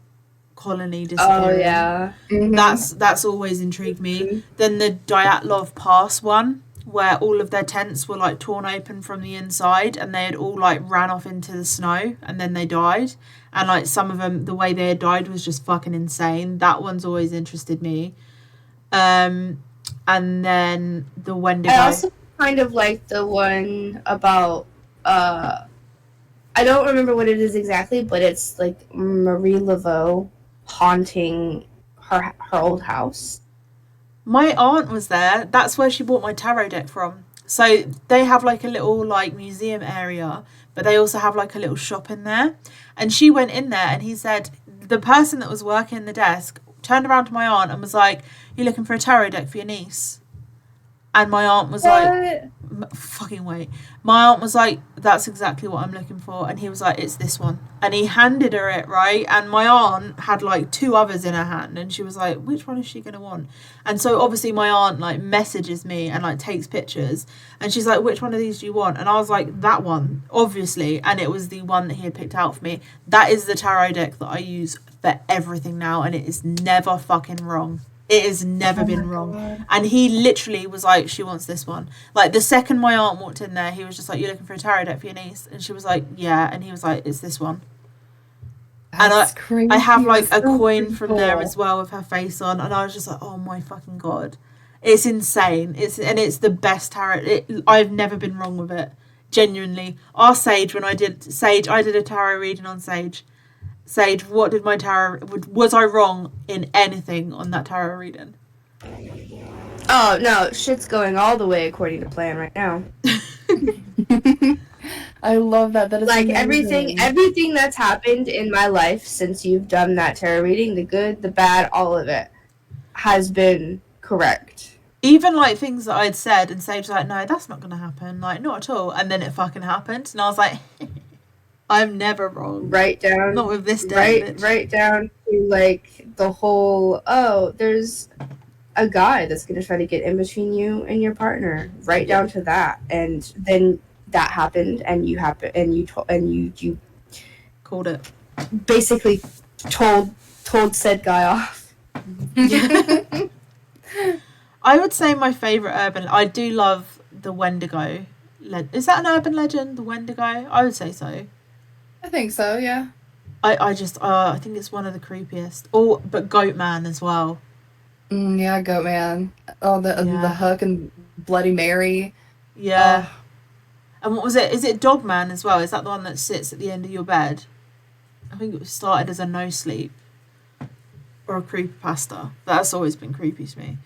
colony disappearing. Oh yeah. That's always intrigued me. Then the Dyatlov Pass one, where all of their tents were like torn open from the inside and they had all like ran off into the snow and then they died, and like some of them, the way they had died was just fucking insane. That one's always interested me. And then the Wendigo. I also kind of like the one about I don't remember what it is exactly, but it's like Marie Laveau haunting her old house. My aunt was there. That's where she bought my tarot deck from. So they have like a little like museum area, but they also have like a little shop in there. And she went in there and he said, the person that was working the desk turned around to my aunt and was like, "You're looking for a tarot deck for your niece?" And my aunt was like, fucking wait. My aunt was like, "That's exactly what I'm looking for." And he was like, "It's this one." And he handed her it, right? And my aunt had like 2 others in her hand. And she was like, "Which one is she going to want?" And so obviously my aunt like messages me and like takes pictures. And she's like, "Which one of these do you want?" And I was like, "That one, obviously." And it was the one that he had picked out for me. That is the tarot deck that I use for everything now. And it is never fucking wrong. It has never been wrong. God. And he literally was like, "She wants this one." Like the second my aunt walked in there, he was just like, "You're looking for a tarot deck for your niece?" And she was like, "Yeah." And he was like, "It's this one." That's crazy. I have like a coin from there as well with her face on, and I was just like, "Oh my fucking god." It's insane. It's the best tarot. I've never been wrong with it. Genuinely. Our Sage, when I did a tarot reading on Sage. Sage, what did my tarot... Was I wrong in anything on that tarot reading? Oh, no. Shit's going all the way according to plan right now. I love that. That is like amazing. everything that's happened in my life since you've done that tarot reading, the good, the bad, all of it, has been correct. Even like things that I'd said and Sage was like, "No, that's not going to happen. Like, not at all." And then it fucking happened. And I was like... I'm never wrong. Right down. Not with this day. Right down to like the whole. Oh, there's a guy that's gonna try to get in between you and your partner. Right down to that, and then that happened, and you called it. Basically, told said guy off. I would say my favorite urban. I do love the Wendigo. Is that an urban legend? The Wendigo? I would say so. I think so, yeah. I think it's one of the creepiest. Oh, but Goatman as well. Yeah, Goatman. Oh, the Hook and Bloody Mary. Yeah. And what was it? Is it Dogman as well? Is that the one that sits at the end of your bed? I think it started as a no sleep or a creepypasta. That's always been creepy to me.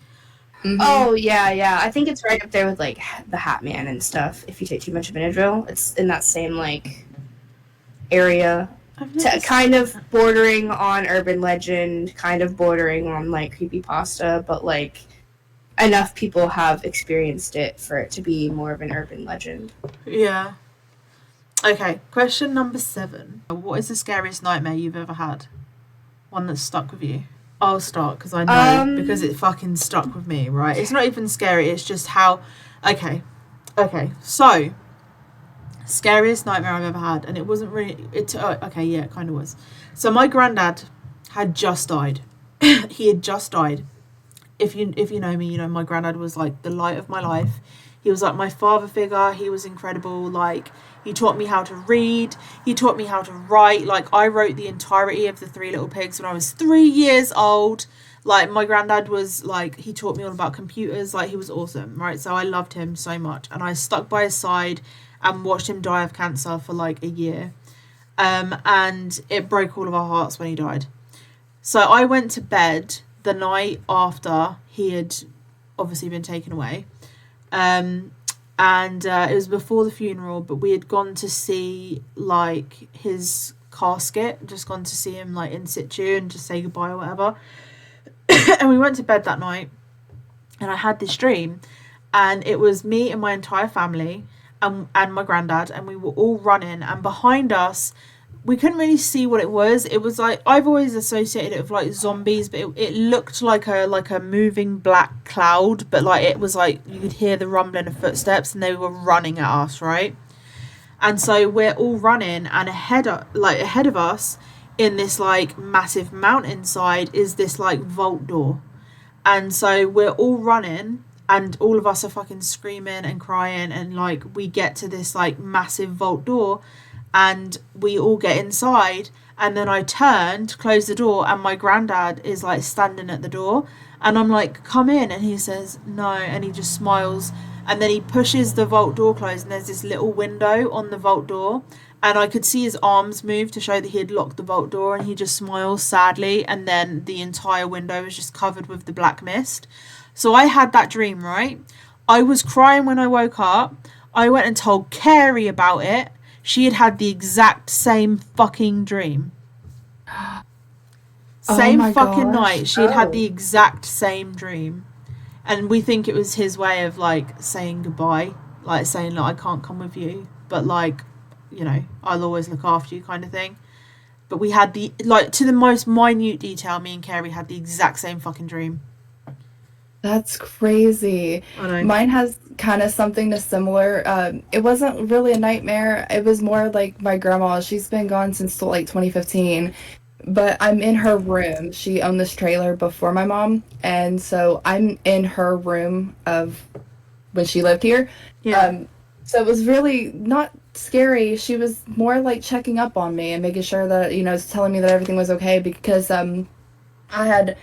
Mm-hmm. Oh yeah. I think it's right up there with like the Hat Man and stuff. If you take too much of Benadryl, it's in that same like area. I've never kind seen of that. bordering on urban legend, kind of bordering on like creepypasta, but like enough people have experienced it for it to be more of an urban legend. Yeah. Okay, question number 7. What is the scariest nightmare you've ever had? One that's stuck with you. I'll start because I know, because it fucking stuck with me, right? It's not even scary, it's just how. Okay. So, scariest nightmare I've ever had, and it wasn't really. Okay, yeah, it kind of was. So, my granddad had just died. He had just died. If you know me, you know my granddad was like the light of my life. He was like my father figure. He was incredible. Like, he taught me how to read. He taught me how to write. Like, I wrote the entirety of the Three Little Pigs when I was 3 years old. Like, my granddad was like, he taught me all about computers. Like, he was awesome, right? So I loved him so much, and I stuck by his side and watched him die of cancer for like a year. And it broke all of our hearts when he died. So I went to bed the night after he had obviously been taken away. And it was before the funeral, but we had gone to see like his casket, just gone to see him like in situ and just say goodbye or whatever. And we went to bed that night, and I had this dream, and it was me and my entire family and my granddad, and we were all running, and behind us we couldn't really see what it was. It was like, I've always associated it with like zombies, but it looked like a moving black cloud, but like it was like you could hear the rumbling of footsteps, and they were running at us, right? And so we're all running, and ahead of us in this like massive mountainside is this like vault door. And so we're all running, and all of us are fucking screaming and crying, and like we get to this like massive vault door, and we all get inside, and then I turn to close the door, and my granddad is like standing at the door, and I'm like, come in, and he says no, and he just smiles, and then he pushes the vault door closed, and there's this little window on the vault door, and I could see his arms move to show that he had locked the vault door, and he just smiles sadly, and then the entire window is just covered with the black mist. So I had that dream, right? I was crying when I woke up. I went and told Carrie about it. She had the exact same fucking dream. Same my fucking gosh. night. She had the exact same dream. And we think it was his way of like saying goodbye. Like saying, like, I can't come with you, but like, you know, I'll always look after you, kind of thing. But we had the, like, to the most minute detail, me and Carrie had the exact same fucking dream. That's crazy. I know. Mine has kind of something to similar. It wasn't really a nightmare. It was more like my grandma. She's been gone since like 2015, but I'm in her room. She owned this trailer before my mom, and so I'm in her room of when she lived here. Yeah. So it was really not scary. She was more like checking up on me and making sure that, you know, telling me that everything was okay, because I had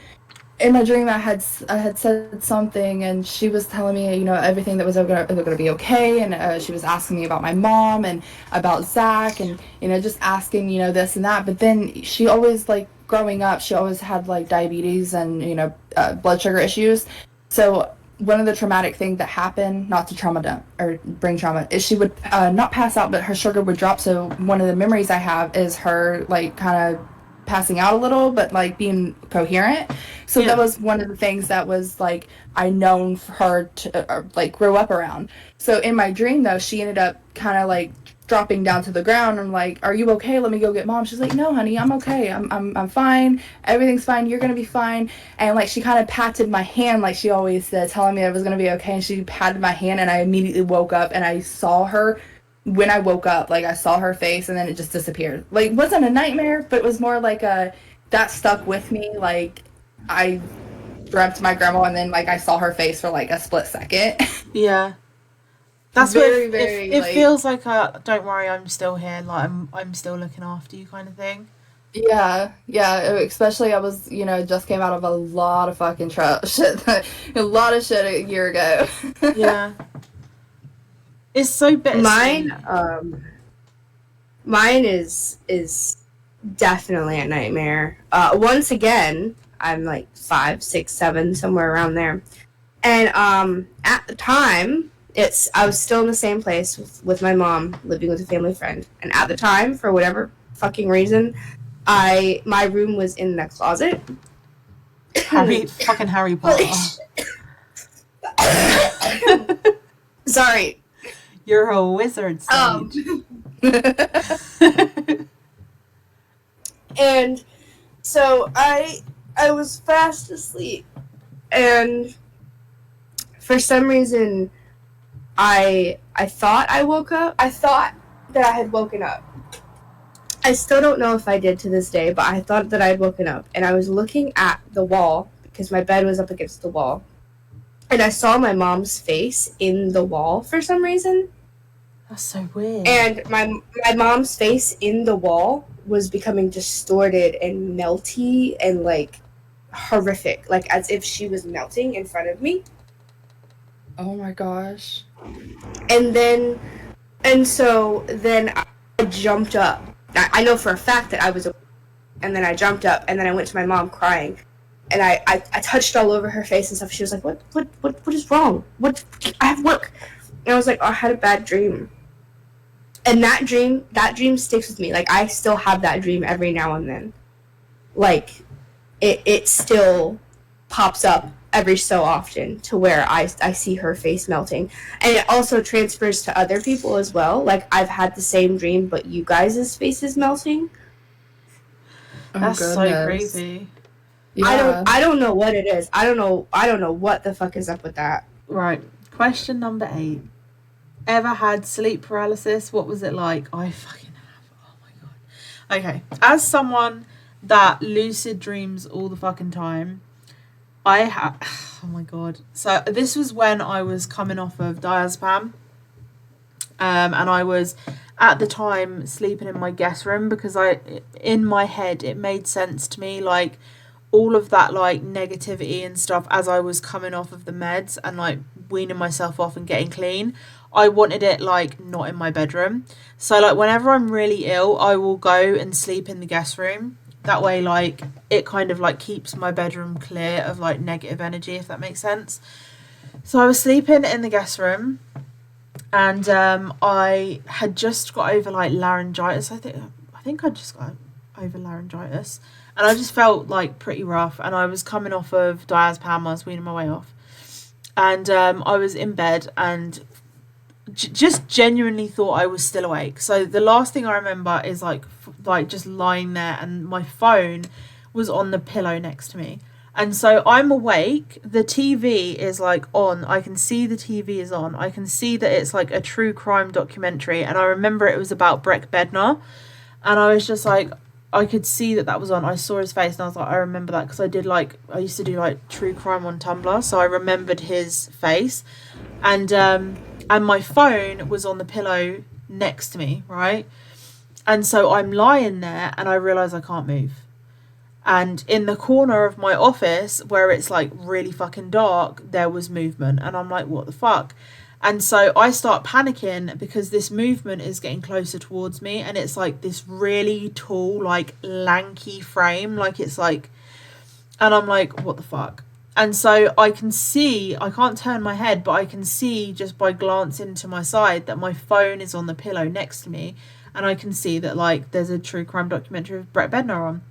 in my dream I had said something, and she was telling me, you know, everything that was going to be okay, and she was asking me about my mom and about Zach, and, you know, just asking, you know, this and that. But then she always, like, growing up, she always had like diabetes and, you know, blood sugar issues. So one of the traumatic things that happened, not to trauma dump or bring trauma, is she would not pass out, but her sugar would drop. So one of the memories I have is her like kind of passing out a little, but like being coherent. So that was one of the things that was like I known for her to like grow up around. So in my dream though, she ended up kind of like dropping down to the ground. I'm like, "Are you okay? Let me go get mom." She's like, "No, honey, I'm okay. I'm fine. Everything's fine. You're gonna be fine." And like she kind of patted my hand, like she always said, telling me I was gonna be okay. And she patted my hand, and I immediately woke up, and I saw her. When I woke up, like I saw her face, and then it just disappeared. Like it wasn't a nightmare, but it was more like that stuck with me. Like I dreamt my grandma, and then like I saw her face for like a split second. Yeah. That's very, what it like, feels like a don't worry, I'm still here, like I'm still looking after you kind of thing. Yeah, especially I was, you know, just came out of a lot of fucking shit, a lot of shit a year ago. Yeah. It's so bittersweet. Mine is definitely a nightmare. Once again, I'm like 5, 6, 7, somewhere around there. And at the time, I was still in the same place with my mom, living with a family friend. And at the time, for whatever fucking reason, my room was in the closet. Fucking Harry Potter. Sorry. You're a wizard, Sage. And so I was fast asleep, and for some reason I thought I woke up. I thought that I had woken up. I still don't know if I did to this day, but I thought that I had woken up, and I was looking at the wall because my bed was up against the wall, and I saw my mom's face in the wall for some reason. That's so weird. And my mom's face in the wall was becoming distorted and melty and like horrific, like as if she was melting in front of me. Oh my gosh. And so then I jumped up. I know for a fact that I was awake, and then I jumped up, and then I went to my mom crying, and I touched all over her face and stuff. She was like, what is wrong? I have work. And I was like, oh, I had a bad dream. And that dream sticks with me. Like, I still have that dream every now and then. Like, it still pops up every so often to where I see her face melting. And it also transfers to other people as well. Like, I've had the same dream, but you guys' faces melting. That's so crazy. Yeah. I don't know what it is. I don't know what the fuck is up with that. Right. Question number 8. Ever had sleep paralysis? What was it like? I fucking have. Oh my god. Okay. As someone that lucid dreams all the fucking time, I have. Oh my god. So this was when I was coming off of diazepam, and I was at the time sleeping in my guest room because in my head it made sense to me, like all of that like negativity and stuff as I was coming off of the meds and like weaning myself off and getting clean. I wanted it like not in my bedroom. So like whenever I'm really ill, I will go and sleep in the guest room. That way like it kind of like keeps my bedroom clear of like negative energy, if that makes sense. So I was sleeping in the guest room, and I had just got over like laryngitis. I think I just got over laryngitis, and I just felt like pretty rough, and I was coming off of diazepam. I was weaning my way off, and I was in bed and just genuinely thought I was still awake. So the last thing I remember is like just lying there, and my phone was on the pillow next to me. And so I'm awake, the TV is like on, I can see the TV is on, I can see that it's like a true crime documentary, and I remember it was about Breck Bednar, and I was just like, I could see that was on. I saw his face and I was like, I remember that because I used to do like true crime on Tumblr, so I remembered his face. And my phone was on the pillow next to me, right? And so I'm lying there and I realise I can't move. And in the corner of my office where it's like really fucking dark, there was movement, and I'm like, what the fuck? And so I start panicking because this movement is getting closer towards me, and it's like this really tall, like lanky frame, like it's like, and I'm like, what the fuck? And so I can't turn my head, but I can see just by glancing to my side that my phone is on the pillow next to me, and I can see that like there's a true crime documentary of Breck Bednar on.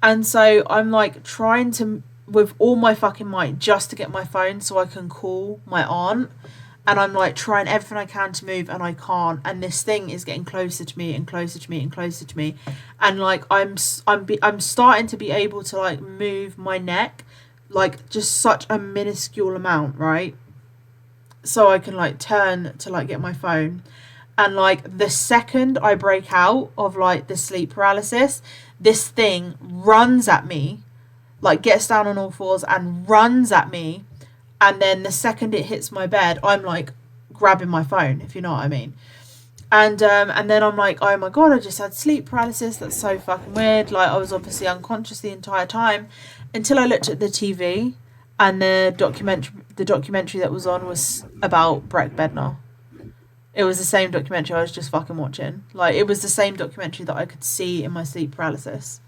And so I'm like trying to, with all my fucking might, just to get my phone so I can call my aunt. And I'm like trying everything I can to move, and I can't. And this thing is getting closer to me and closer to me and closer to me. And like I'm starting to be able to like move my neck, like just such a minuscule amount, right? So I can like turn to like get my phone. And like the second I break out of like the sleep paralysis, this thing runs at me, like gets down on all fours and runs at me. And then the second it hits my bed, I'm like grabbing my phone, if you know what I mean. And then I'm like, oh my god, I just had sleep paralysis. That's so fucking weird. Like I was obviously unconscious the entire time until I looked at the TV, and the documentary that was on was about Breck Bednar. It was the same documentary I was just fucking watching. Like, it was the same documentary that I could see in my sleep paralysis.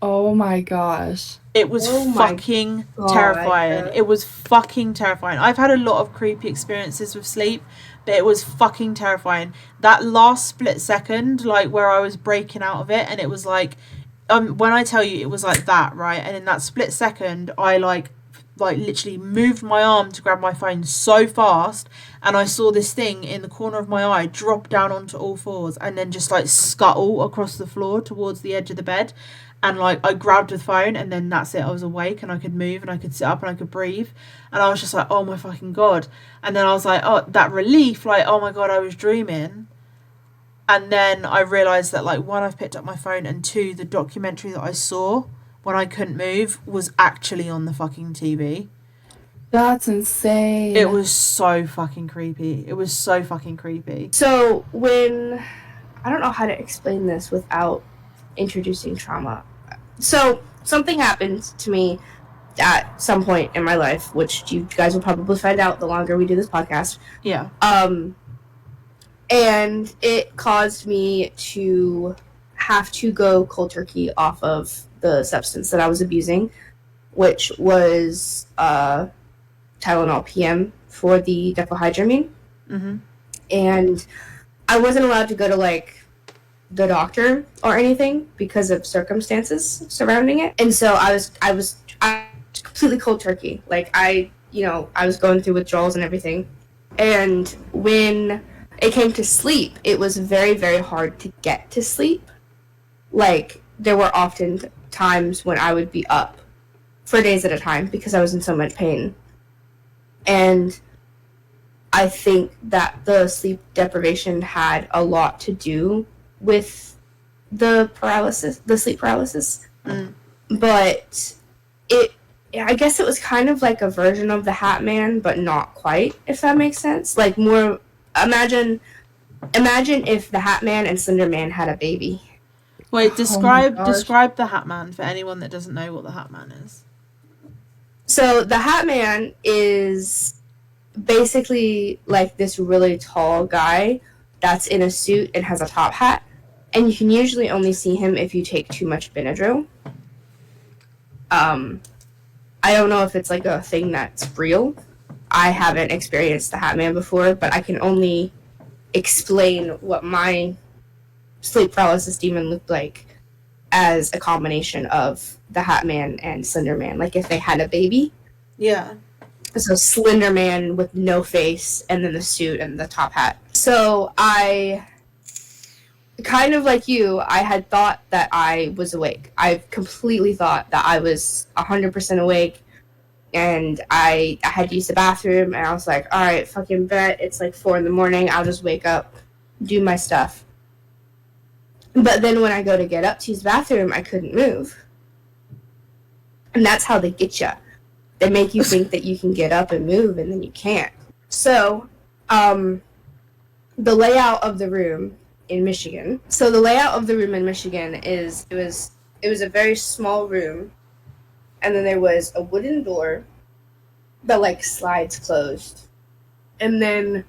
Oh my gosh. It was fucking terrifying. It was fucking terrifying. I've had a lot of creepy experiences with sleep, but it was fucking terrifying. That last split second, like where I was breaking out of it, and it was like, when I tell you it was like that, right? And in that split second, I like literally moved my arm to grab my phone so fast, and I saw this thing in the corner of my eye drop down onto all fours and then just like scuttle across the floor towards the edge of the bed. And like I grabbed the phone, and then that's it. I was awake and I could move and I could sit up and I could breathe, and I was just like, oh my fucking god. And then I was like, oh, that relief, like, oh my god, I was dreaming. And then I realised that, like, one, I've picked up my phone, and two, the documentary that I saw when I couldn't move was actually on the fucking TV. That's insane. It was so fucking creepy. It was so fucking creepy. So I don't know how to explain this without introducing trauma. So something happened to me at some point in my life, which you guys will probably find out the longer we do this podcast. Yeah. And it caused me to have to go cold turkey off of the substance that I was abusing, which was Tylenol PM for the diphenhydramine. Mm-hmm. And I wasn't allowed to go to, like, the doctor or anything because of circumstances surrounding it. And so I was completely cold turkey. Like, I was going through withdrawals and everything. And when it came to sleep, it was very, very hard to get to sleep. Like, there were often times when I would be up for days at a time because I was in so much pain. And I think that the sleep deprivation had a lot to do with the sleep paralysis. Mm. But I guess it was kind of like a version of the Hat Man, but not quite, if that makes sense. Like, more, imagine if the Hat Man and Slender Man had a baby. Wait, describe gosh. the Hat Man for anyone that doesn't know what the Hat Man is. So the Hat Man is basically like this really tall guy that's in a suit and has a top hat. And you can usually only see him if you take too much Benadryl. I don't know if it's like a thing that's real. I haven't experienced the Hat Man before, but I can only explain what my sleep paralysis demon looked like as a combination of the Hat Man and Slender Man. Like if they had a baby. Yeah. So Slender Man with no face, and then the suit and the top hat. So I, kind of like you, I had thought that I was awake. I completely thought that I was 100% awake, and I had to use the bathroom, and I was like, alright, fucking bet, it's like 4 a.m, I'll just wake up, do my stuff. But then when I go to get up to use the bathroom, I couldn't move. And that's how they get you. They make you think that you can get up and move, and then you can't. So, the layout of the room in Michigan. So the layout of the room in Michigan is it was a very small room, and then there was a wooden door that like slides closed, and then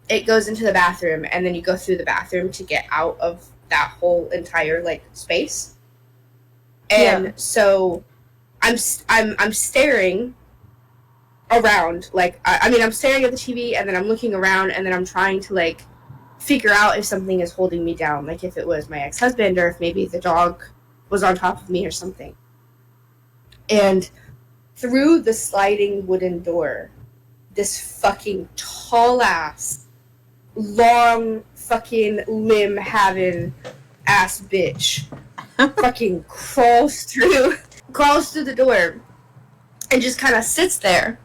it goes into the bathroom, and then you go through the bathroom to get out of that whole entire like space. And so I'm staring around, like I'm staring at the TV, and then I'm looking around, and then I'm trying to like figure out if something is holding me down, like if it was my ex-husband or if maybe the dog was on top of me or something. And through the sliding wooden door, this fucking tall ass, long fucking limb having ass bitch fucking crawls through the door and just kind of sits there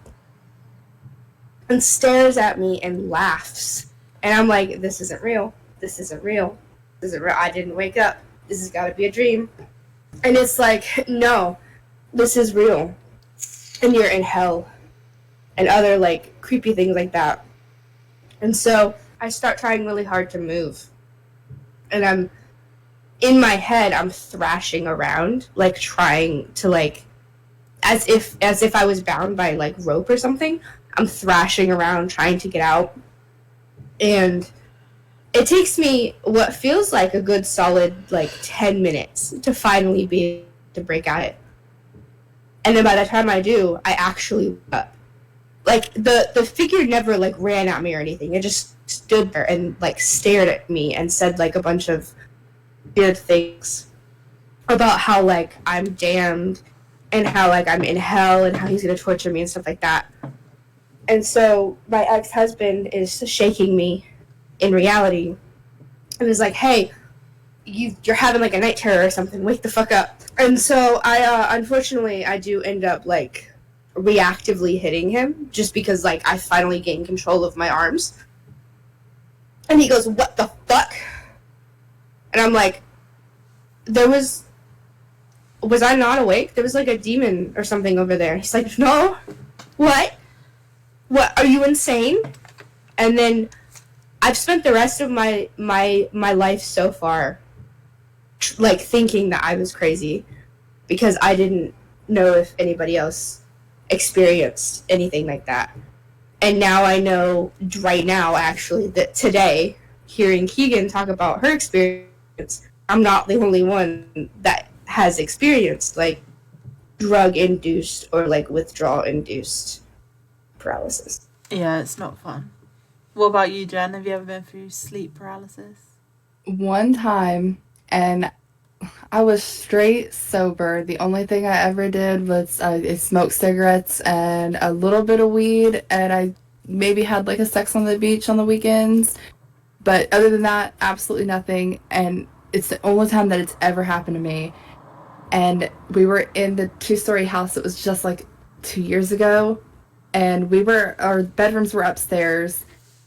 and stares at me and laughs. And I'm like, this isn't real. This isn't real. This isn't real. I didn't wake up. This has got to be a dream. And it's like, no, this is real. And you're in hell. And other, like, creepy things like that. And so I start trying really hard to move. And in my head, I'm thrashing around, like, trying to, like, as if I was bound by, like, rope or something. I'm thrashing around, trying to get out. And it takes me what feels like a good solid, like, 10 minutes to finally be able to break out it. And then by the time I do, I actually wake up. Like, the figure never, like, ran at me or anything. It just stood there and like stared at me and said like a bunch of weird things about how like I'm damned and how like I'm in hell and how he's gonna torture me and stuff like that. And so my ex-husband is shaking me in reality and is like, hey, you're having like a night terror or something, wake the fuck up. And so I unfortunately I do end up like reactively hitting him just because like I finally gained control of my arms. And he goes, what the fuck? And I'm like, was I not awake? There was like a demon or something over there. He's like, no. What, are you insane? And then I've spent the rest of my life so far like thinking that I was crazy because I didn't know if anybody else experienced anything like that. And now I know right now actually that today, hearing Keegan talk about her experience, I'm not the only one that has experienced like drug-induced or like withdrawal-induced paralysis. Yeah, it's not fun. What about you, Jen? Have you ever been through sleep paralysis? One time, and I was straight sober. The only thing I ever did was I smoked cigarettes and a little bit of weed, and I maybe had like a sex on the beach on the weekends. But other than that, absolutely nothing. And it's the only time that it's ever happened to me. And we were in the 2-story house. It was just like 2 years ago. And our bedrooms were upstairs.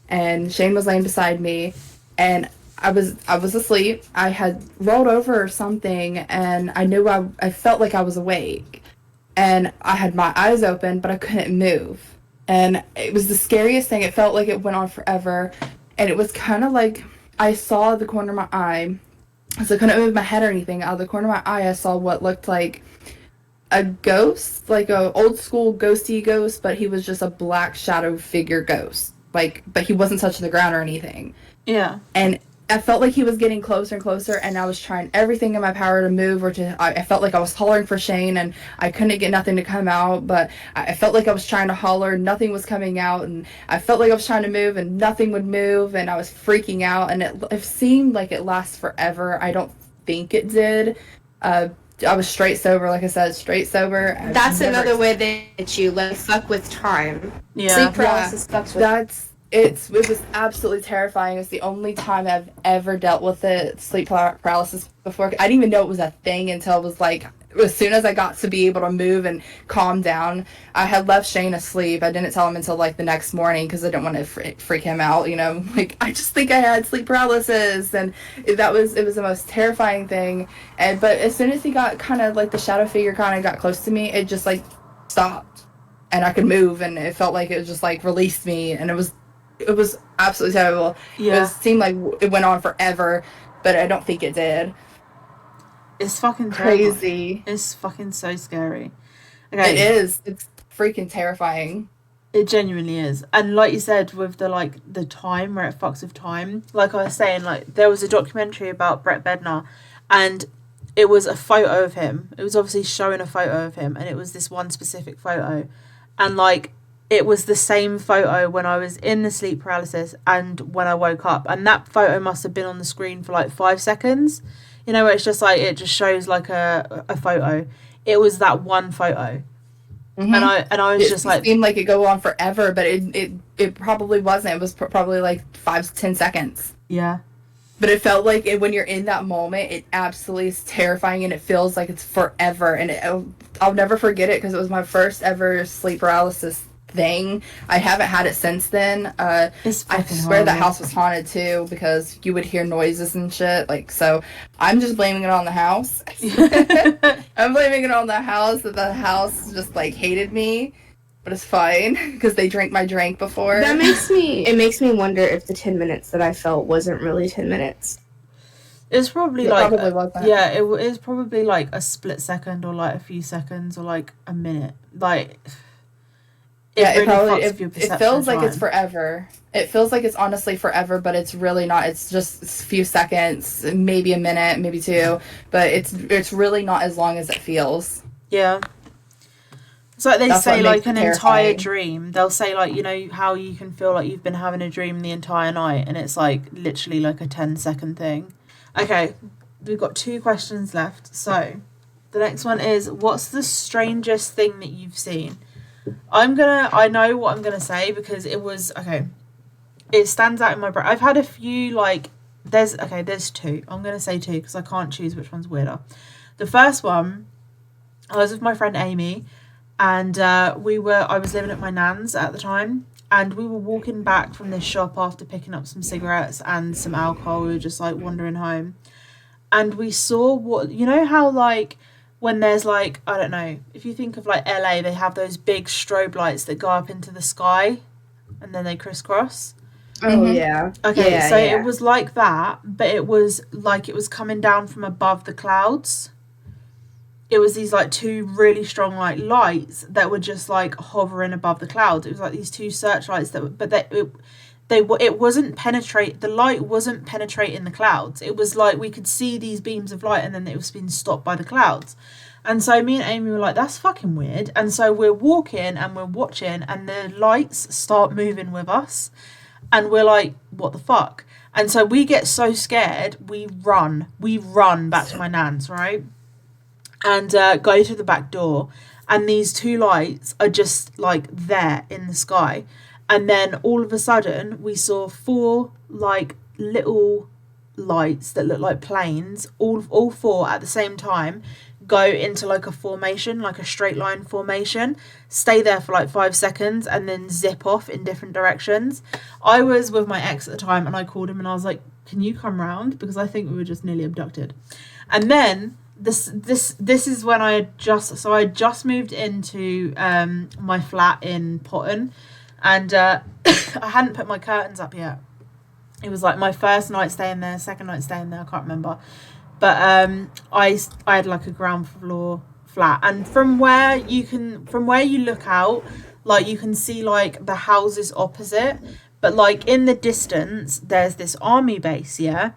And Shane was laying beside me. And I was asleep. I had rolled over or something. And I knew I felt like I was awake. And I had my eyes open, but I couldn't move. And it was the scariest thing. It felt like it went on forever. And it was kind of like I saw the corner of my eye. So I couldn't move my head or anything. Out of the corner of my eye, I saw what looked like a ghost, like a old school ghosty ghost, but he was just a black shadow figure ghost. But he wasn't touching the ground or anything. Yeah. And I felt like he was getting closer and closer, and I was trying everything in my power to move I felt like I was hollering for Shane, and I couldn't get nothing to come out, but I felt like I was trying to holler, nothing was coming out, and I felt like I was trying to move, and nothing would move, and I was freaking out, and it seemed like it lasts forever. I don't think it did. I was straight sober, like I said, straight sober. That's another way they hit you, like fuck with time. Yeah. Sleep paralysis fucks with It was absolutely terrifying. It's the only time I've ever dealt with sleep paralysis before. I didn't even know it was a thing until it was like, as soon as I got to be able to move and calm down. I had left Shane asleep. I didn't tell him until like the next morning because I didn't want to freak him out, you know. Like, I just think I had sleep paralysis, and it was the most terrifying thing. But as soon as he got kind of like the shadow figure kind of got close to me, it just like stopped, and I could move, and it felt like it was just like released me, and it was absolutely terrible. Yeah. It seemed like it went on forever, but I don't think it did. It's fucking terrible. Crazy. It's fucking so scary. Okay. It is. It's freaking terrifying. It genuinely is. And like you said, with the time where it fucks with time, like I was saying, like there was a documentary about Brett Bednar, and it was a photo of him. It was obviously showing a photo of him, and it was this one specific photo, and like it was the same photo when I was in the sleep paralysis and when I woke up, and that photo must have been on the screen for like 5 seconds. You know, where it's just like it just shows like a photo. It was that one photo. Mm-hmm. And I was just like, it seemed like it go on forever, but it probably wasn't. It was probably like 5 to 10 seconds. Yeah. But it felt like when you're in that moment, it absolutely is terrifying, and it feels like it's forever. And I'll never forget it because it was my first ever sleep paralysis thing. I haven't had it since then. I swear that house was haunted too, because you would hear noises and shit. Like, so I'm just blaming it on the house. I'm blaming it on the house, that the house just like hated me. But it's fine because they drank my drink before. It makes me wonder if the 10 minutes that I felt wasn't really 10 minutes. It's probably yeah, it is probably like a split second, or like a few seconds, or like a minute. Like it feels like it's forever. It feels like it's honestly forever, but it's really not. It's just a few seconds, maybe a minute, maybe 2, but it's really not as long as it feels. Yeah. It's like they That's say, what like, makes an it entire terrifying. dream. They'll say, like, you know, how you can feel like you've been having a dream the entire night, and it's, like, literally, like, a 10-second thing. Okay, we've got 2 questions left. So, the next one is, what's the strangest thing that you've seen? I know what I'm gonna say because it stands out in my brain. I've had a few, like, there's 2. I'm gonna say 2 because I can't choose which one's weirder. The first one, I was with my friend Amy, and I was living at my nan's at the time, and we were walking back from this shop after picking up some cigarettes and some alcohol. We were just, like, wandering home, and we saw what, you know how, like, when there's, like, I don't know, if you think of, like, LA, they have those big strobe lights that go up into the sky and then they crisscross. Oh yeah. Okay, Yeah, so yeah. it was like that, but it was like it was coming down from above the clouds. It was these, like, 2 really strong, like, lights that were just, like, hovering above the clouds. It was like these 2 searchlights it wasn't penetrate. The light wasn't penetrating the clouds. It was like we could see these beams of light, and then it was being stopped by the clouds. And so me and Amy were like, that's fucking weird. And so we're walking and we're watching, and the lights start moving with us, and we're like, what the fuck? And so we get so scared, we run back to my nan's, right? And go to the back door, and these 2 lights are just, like, there in the sky. And then all of a sudden we saw 4, like, little lights that look like planes, all 4 at the same time, go into, like, a formation, like a straight line formation, stay there for, like, 5 seconds, and then zip off in different directions. I was with my ex at the time, and I called him and I was like, can you come round, because I think we were just nearly abducted. And then this is when I just moved into my flat in Potton, and I hadn't put my curtains up yet. It was like my first night staying there, second night staying there, I can't remember. But I had, like, a ground floor flat, and from where you look out, like, you can see, like, the houses opposite, but, like, in the distance there's this army base, yeah.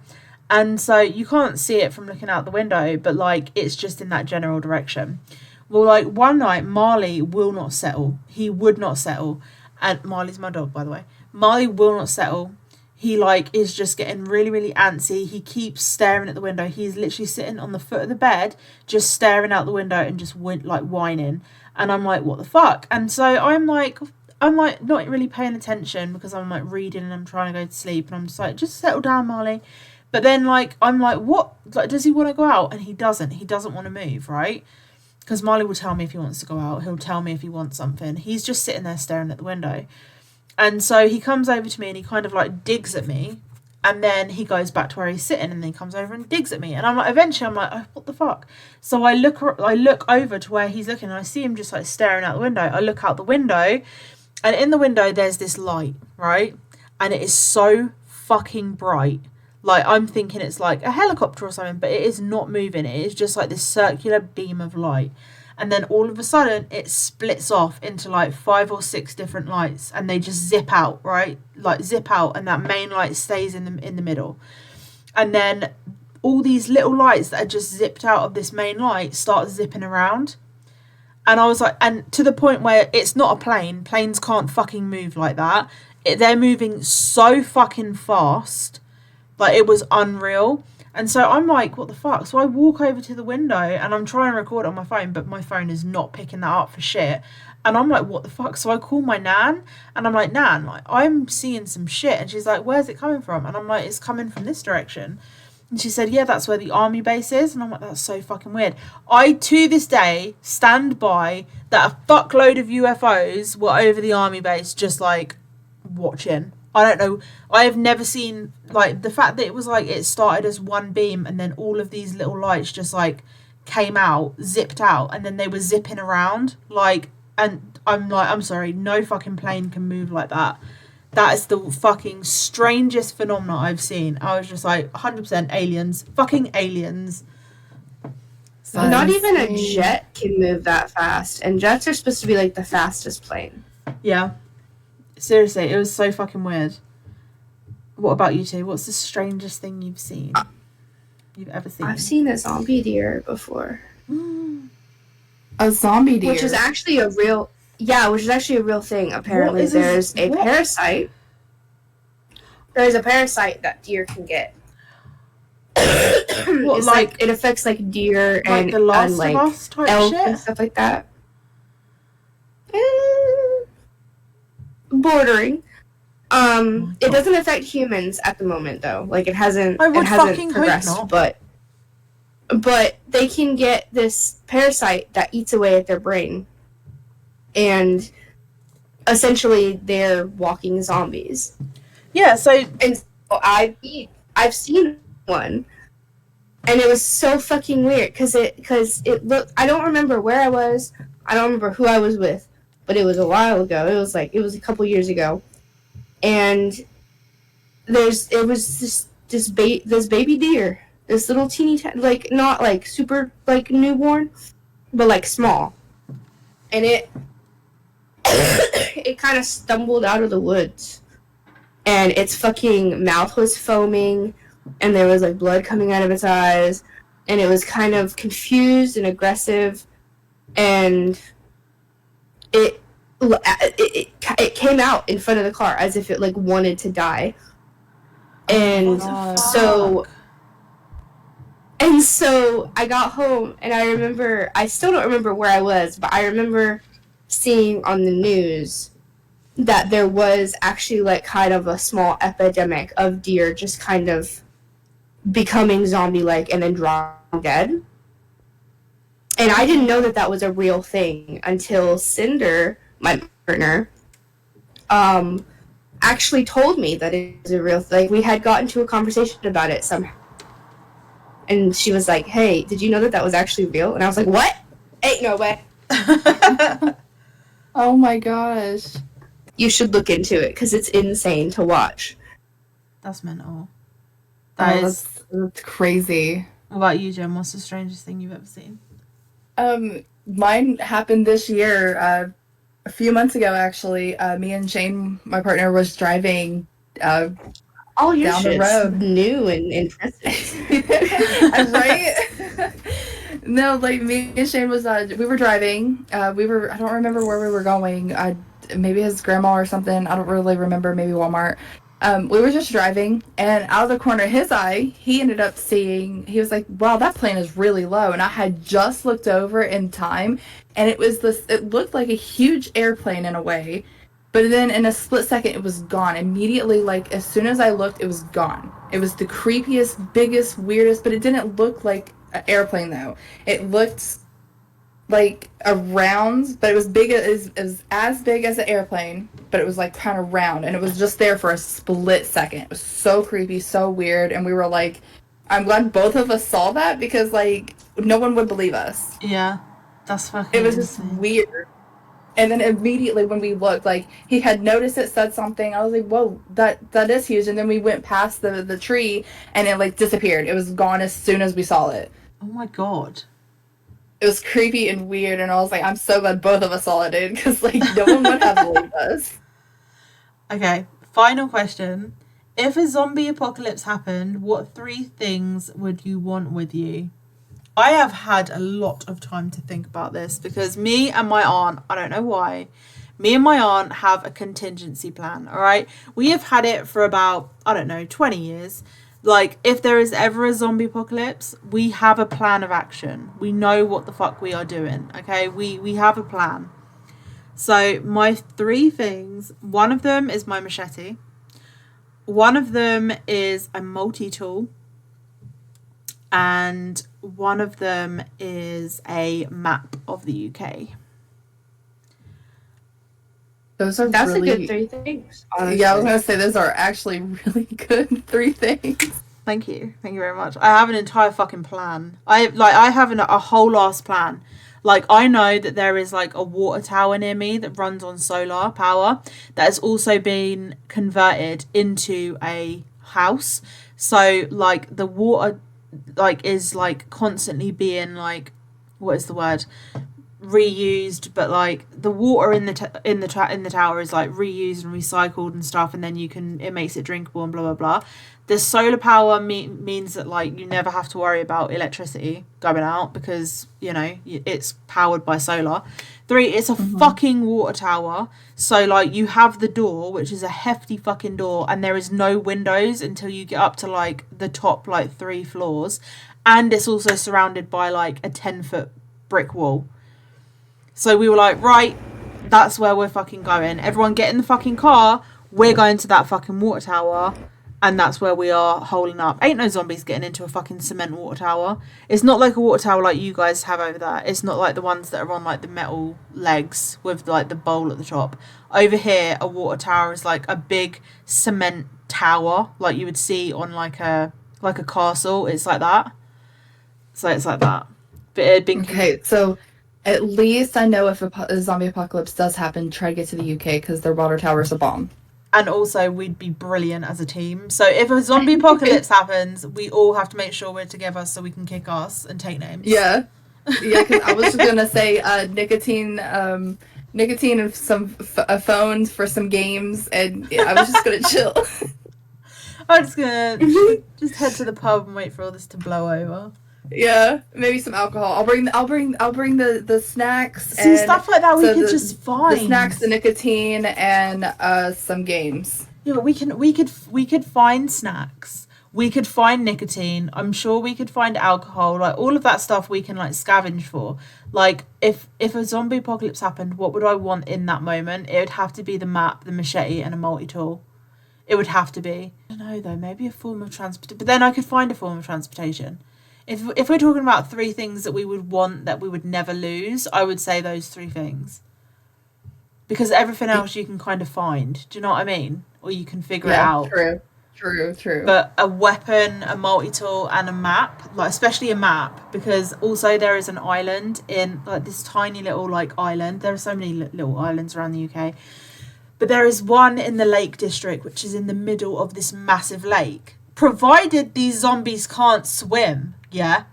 And so you can't see it from looking out the window, but, like, it's just in that general direction. Well, like, one night Marley will not settle. He would not settle. And Marley's my dog, by the way. Marley will not settle. He, like, is just getting really, really antsy. He keeps staring at the window. He's literally sitting on the foot of the bed, just staring out the window and just, like, whining. And I'm like, what the fuck? And so I'm like not really paying attention because I'm, like, reading and I'm trying to go to sleep. And I'm just like, just settle down, Marley. But then, like, I'm like, what? Like, does he want to go out? And he doesn't. He doesn't want to move, right? Because Marley will tell me if he wants to go out. He'll tell me if he wants something. He's just sitting there staring at the window. And so he comes over to me and he kind of, like, digs at me. And then he goes back to where he's sitting, and then he comes over and digs at me. And I'm like, eventually I'm like, oh, what the fuck? So I look over to where he's looking, and I see him just, like, staring out the window. I look out the window, and in the window there's this light, right? And it is so fucking bright. Like, I'm thinking it's like a helicopter or something, but it is not moving. It is just like this circular beam of light. And then all of a sudden it splits off into, like, 5 or 6 different lights, and they just zip out, right? Like, zip out, and that main light stays in the middle. And then all these little lights that are just zipped out of this main light start zipping around. And I was like, and to the point where it's not a plane. Planes can't fucking move like that. They're moving so fucking fast. Like, it was unreal. And so I'm like, what the fuck? So I walk over to the window and I'm trying to record on my phone, but my phone is not picking that up for shit. And I'm like, what the fuck? So I call my nan and I'm like, Nan, like, I'm seeing some shit. And she's like, where's it coming from? And I'm like, it's coming from this direction. And she said, yeah, that's where the army base is. And I'm like, that's so fucking weird. I, to this day, stand by that a fuckload of UFOs were over the army base just, like, watching. I don't know. I have never seen, like, the fact that it was like it started as one beam and then all of these little lights just, like, came out, zipped out, and then they were zipping around, like, and I'm like, I'm sorry, no fucking plane can move like that. That is the fucking strangest phenomenon I've seen. I was just like, 100% aliens, fucking aliens. So Not even a jet can move that fast, and jets are supposed to be, like, the fastest plane. Yeah. Seriously, it was so fucking weird. What about you two? What's the strangest thing you've seen? You've ever seen? I've seen a zombie deer before. A zombie deer. which is actually a real thing. Apparently, there's a parasite. There's a parasite that deer can get. What, It's like it affects like deer like the Last of Us type elk shit? and stuff like that. Bordering. It doesn't affect humans at the moment though. Like it hasn't progressed, but they can get this parasite that eats away at their brain, and essentially they're walking zombies. Yeah, so I've seen one, and it was so fucking weird because it looked. I don't remember where I was. I don't remember who I was with, but it was a while ago. It was a couple years ago, and this baby deer, this little teeny like not like super like newborn, but like small, and it it kind of stumbled out of the woods, and its fucking mouth was foaming, and there was like blood coming out of its eyes, and it was kind of confused and aggressive, and it came out in front of the car as if it like wanted to die. And so I got home, and I still don't remember where I was, but I remember seeing on the news that there was actually like kind of a small epidemic of deer just kind of becoming zombie-like and then dropping dead. And I didn't know that was a real thing until Cinder, my partner, actually told me that it was a real thing. Like, we had gotten to a conversation about it somehow. And she was like, hey, did you know that was actually real? And I was like, what? Ain't no way. Oh my gosh. You should look into it because it's insane to watch. That's mental. That's crazy. What about you, Jen? What's the strangest thing you've ever seen? Mine happened this year, a few months ago, actually. Me and Shane, my partner, was driving all your down the road. New and interesting. Right? No, like me and Shane was, we were driving. I don't remember where we were going. Maybe his grandma or something. I don't really remember. Maybe Walmart. We were just driving, and out of the corner of his eye, he ended up seeing, he was like, wow, that plane is really low. And I had just looked over in time, and it looked like a huge airplane in a way. But then in a split second, it was gone. Immediately, like, as soon as I looked, it was gone. It was the creepiest, biggest, weirdest, but it didn't look like an airplane, though. It looked like a round, but it was big as big as an airplane, but it was like kind of round, and it was just there for a split second. It was so creepy, so weird, and we were like, I'm glad both of us saw that because like no one would believe us. Yeah, that's fucking It was just weird. And then immediately when we looked, like he had noticed it, said something. I was like, whoa, that is huge. And then we went past the tree, and it like disappeared. It was gone as soon as we saw it. Oh my god. It was creepy and weird, and I was like, I'm so glad both of us saw it, dude, because, like, no one would have believed us. Okay, final question. If a zombie apocalypse happened, what 3 things would you want with you? I have had a lot of time to think about this because me and my aunt, I don't know why, me and my aunt have a contingency plan, all right? We have had it for about, 20 years. Like, if there is ever a zombie apocalypse, we have a plan of action. We know what the fuck we are doing, okay? We have a plan. So, my 3 things, one of them is my machete. One of them is a multi-tool. And one of them is a map of the UK. That's a good 3 things. Honestly. Yeah, I was gonna say those are actually really good 3 things. Thank you very much. I have an entire fucking plan. I have a whole ass plan. Like, I know that there is like a water tower near me that runs on solar power that has also been converted into a house. So like the water like is like constantly being like, what is the word? reused, but like the water in the tower is like reused and recycled and stuff, and then it makes it drinkable and blah blah blah. The solar power means that like you never have to worry about electricity going out because it's powered by solar. 3, it's a fucking water tower, so like you have the door, which is a hefty fucking door, and there is no windows until you get up to like the top like 3 floors, and it's also surrounded by like a 10-foot brick wall. So we were like, right, that's where we're fucking going. Everyone get in the fucking car. We're going to that fucking water tower. And that's where we are holding up. Ain't no zombies getting into a fucking cement water tower. It's not like a water tower like you guys have over there. It's not like the ones that are on like the metal legs with like the bowl at the top. Over here, a water tower is like a big cement tower like you would see on like a castle. It's like that. So it's like that. But it had been... Okay, so at least I know if a zombie apocalypse does happen, try to get to the UK because their water tower is a bomb. And also, we'd be brilliant as a team. So if a zombie apocalypse happens, we all have to make sure we're together so we can kick ass and take names. Yeah, because I was just going to say nicotine and some phones for some games, and I was just going to chill. I'm just going to just head to the pub and wait for all this to blow over. Yeah, maybe some alcohol. I'll bring the snacks. See, and stuff like that we could just find. The snacks, the nicotine, and some games. Yeah, but we could find snacks. We could find nicotine. I'm sure we could find alcohol. Like all of that stuff we can like scavenge for. Like if a zombie apocalypse happened, what would I want in that moment? It would have to be the map, the machete, and a multi-tool. It would have to be. I don't know though, maybe a form of transport. But then I could find a form of transportation. If we're talking about 3 things that we would want that we would never lose, I would say those 3 things. Because everything else you can kind of find. Do you know what I mean? Or you can figure it out. True. But a weapon, a multi-tool, and a map, like especially a map, because also there is an island in like this tiny little like island. There are so many little islands around the UK. But there is one in the Lake District, which is in the middle of this massive lake. Provided these zombies can't swim, yeah,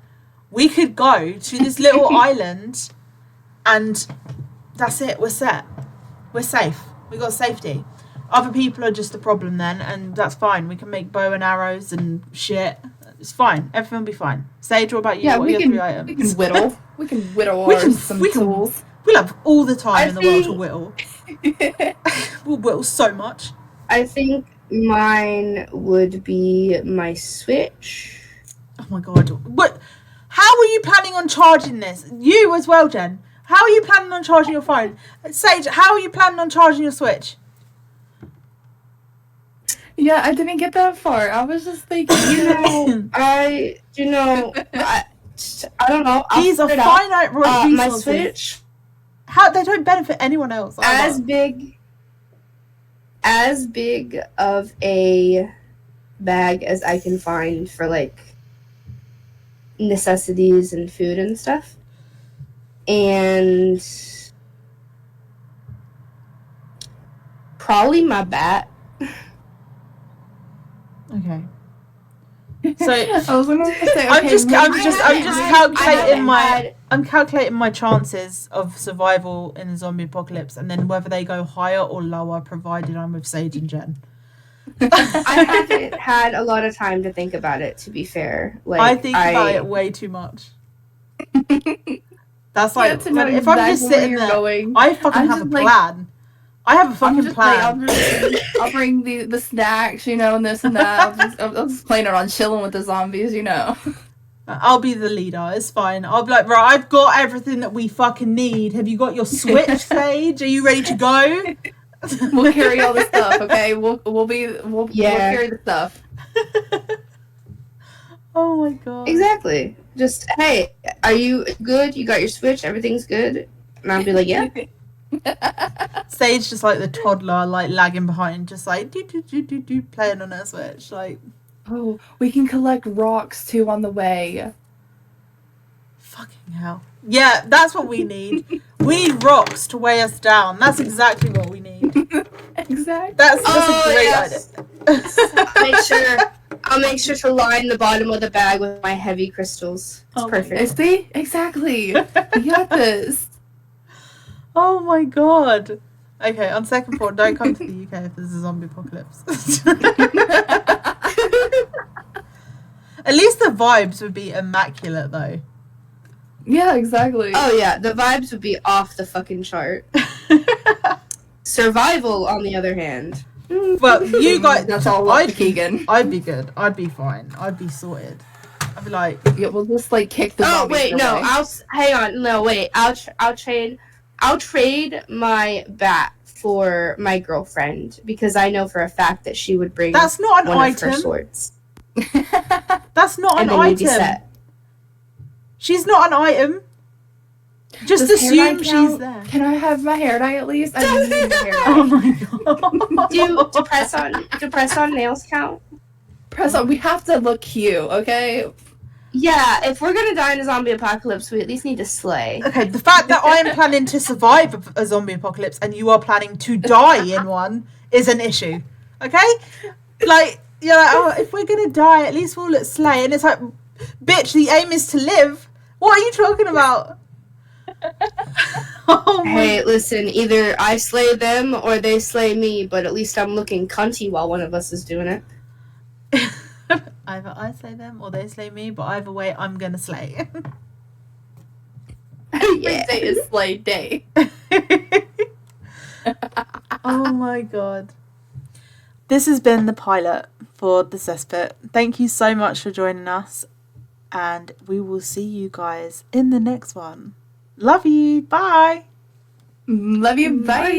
we could go to this little island and that's it, we're set. We're safe. We got safety. Other people are just a problem then, and that's fine. We can make bow and arrows and shit. It's fine. Everything will be fine. Sage, what about you? Yeah, what are your 3 items? We can whittle. We can whittle some tools. We'll have all the time in the world to whittle. We'll whittle so much. I think mine would be my Switch. Oh my god. What? How are you planning on charging this? You as well, Jen. How are you planning on charging your phone? Sage, how are you planning on charging your Switch? Yeah, I didn't get that far. I was just thinking, I don't know. These are finite resources. My Switch. How they don't benefit anyone else. As big of a bag as I can find for like necessities and food and stuff. And probably my bat. Okay. So I was gonna say, okay, I'm just calculating my chances of survival in the zombie apocalypse, and then whether they go higher or lower, provided I'm with Sage and Jen. I haven't had a lot of time to think about it, to be fair. Like I think about it way too much. That's like if I'm just sitting there, I fucking have a plan. I have a fucking plan. I'll bring the snacks, and this and that. I'll just plan it on chilling with the zombies, I'll be the leader. It's fine. I'll be like, right, I've got everything that we fucking need. Have you got your Switch, Sage? Are you ready to go? We'll carry all the stuff, okay? We'll carry the stuff. Oh my god. Exactly. Just, hey, are you good? You got your Switch? Everything's good? And I'll be like, yeah. Sage just like the toddler, like lagging behind, just like do playing on her Switch, like. Oh, we can collect rocks too on the way. Fucking hell. Yeah, that's what we need. We need rocks to weigh us down. That's exactly what we need. Exactly. That's a great idea. I'll make sure to line the bottom of the bag with my heavy crystals. It's perfect. See? Exactly. We got this. Oh my god. Okay, on second thought, don't come to the UK if there's a zombie apocalypse. At least the vibes would be immaculate, though. Yeah, exactly. Oh yeah, the vibes would be off the fucking chart. Survival, on the other hand. Well, you guys, That's all up to Keegan. I'd be good. I'd be fine. I'd be sorted. I'd be like, Yeah, we'll just like kick the. Oh wait, zombies no. away. Hang on. No, wait. I'll trade my bat for my girlfriend because I know for a fact that she would bring. that's not an one of her item. swords. That's not And an then you'd be item. set. She's not an item. Just Does hair assume dye she's count? there. Can I have my hair dye at least? I need my hair dye. Oh my god. Do press on nails count? Press on. We have to look cute, okay? Yeah, if we're gonna die in a zombie apocalypse, we at least need to slay. Okay, the fact that I am planning to survive a zombie apocalypse and you are planning to die in one is an issue. Okay? Like, you're like, oh, if we're gonna die, at least we'll let slay. And it's like, bitch, the aim is to live. What are you talking about? Oh my. Hey, listen, either I slay them or they slay me, but at least I'm looking cunty while one of us is doing it. Either I slay them or they slay me, but either way, I'm gonna slay. Every day is slay day. Oh my god. This has been the pilot for the Cesspit. Thank you so much for joining us, and we will see you guys in the next one. Love you. Bye. Love you. Bye.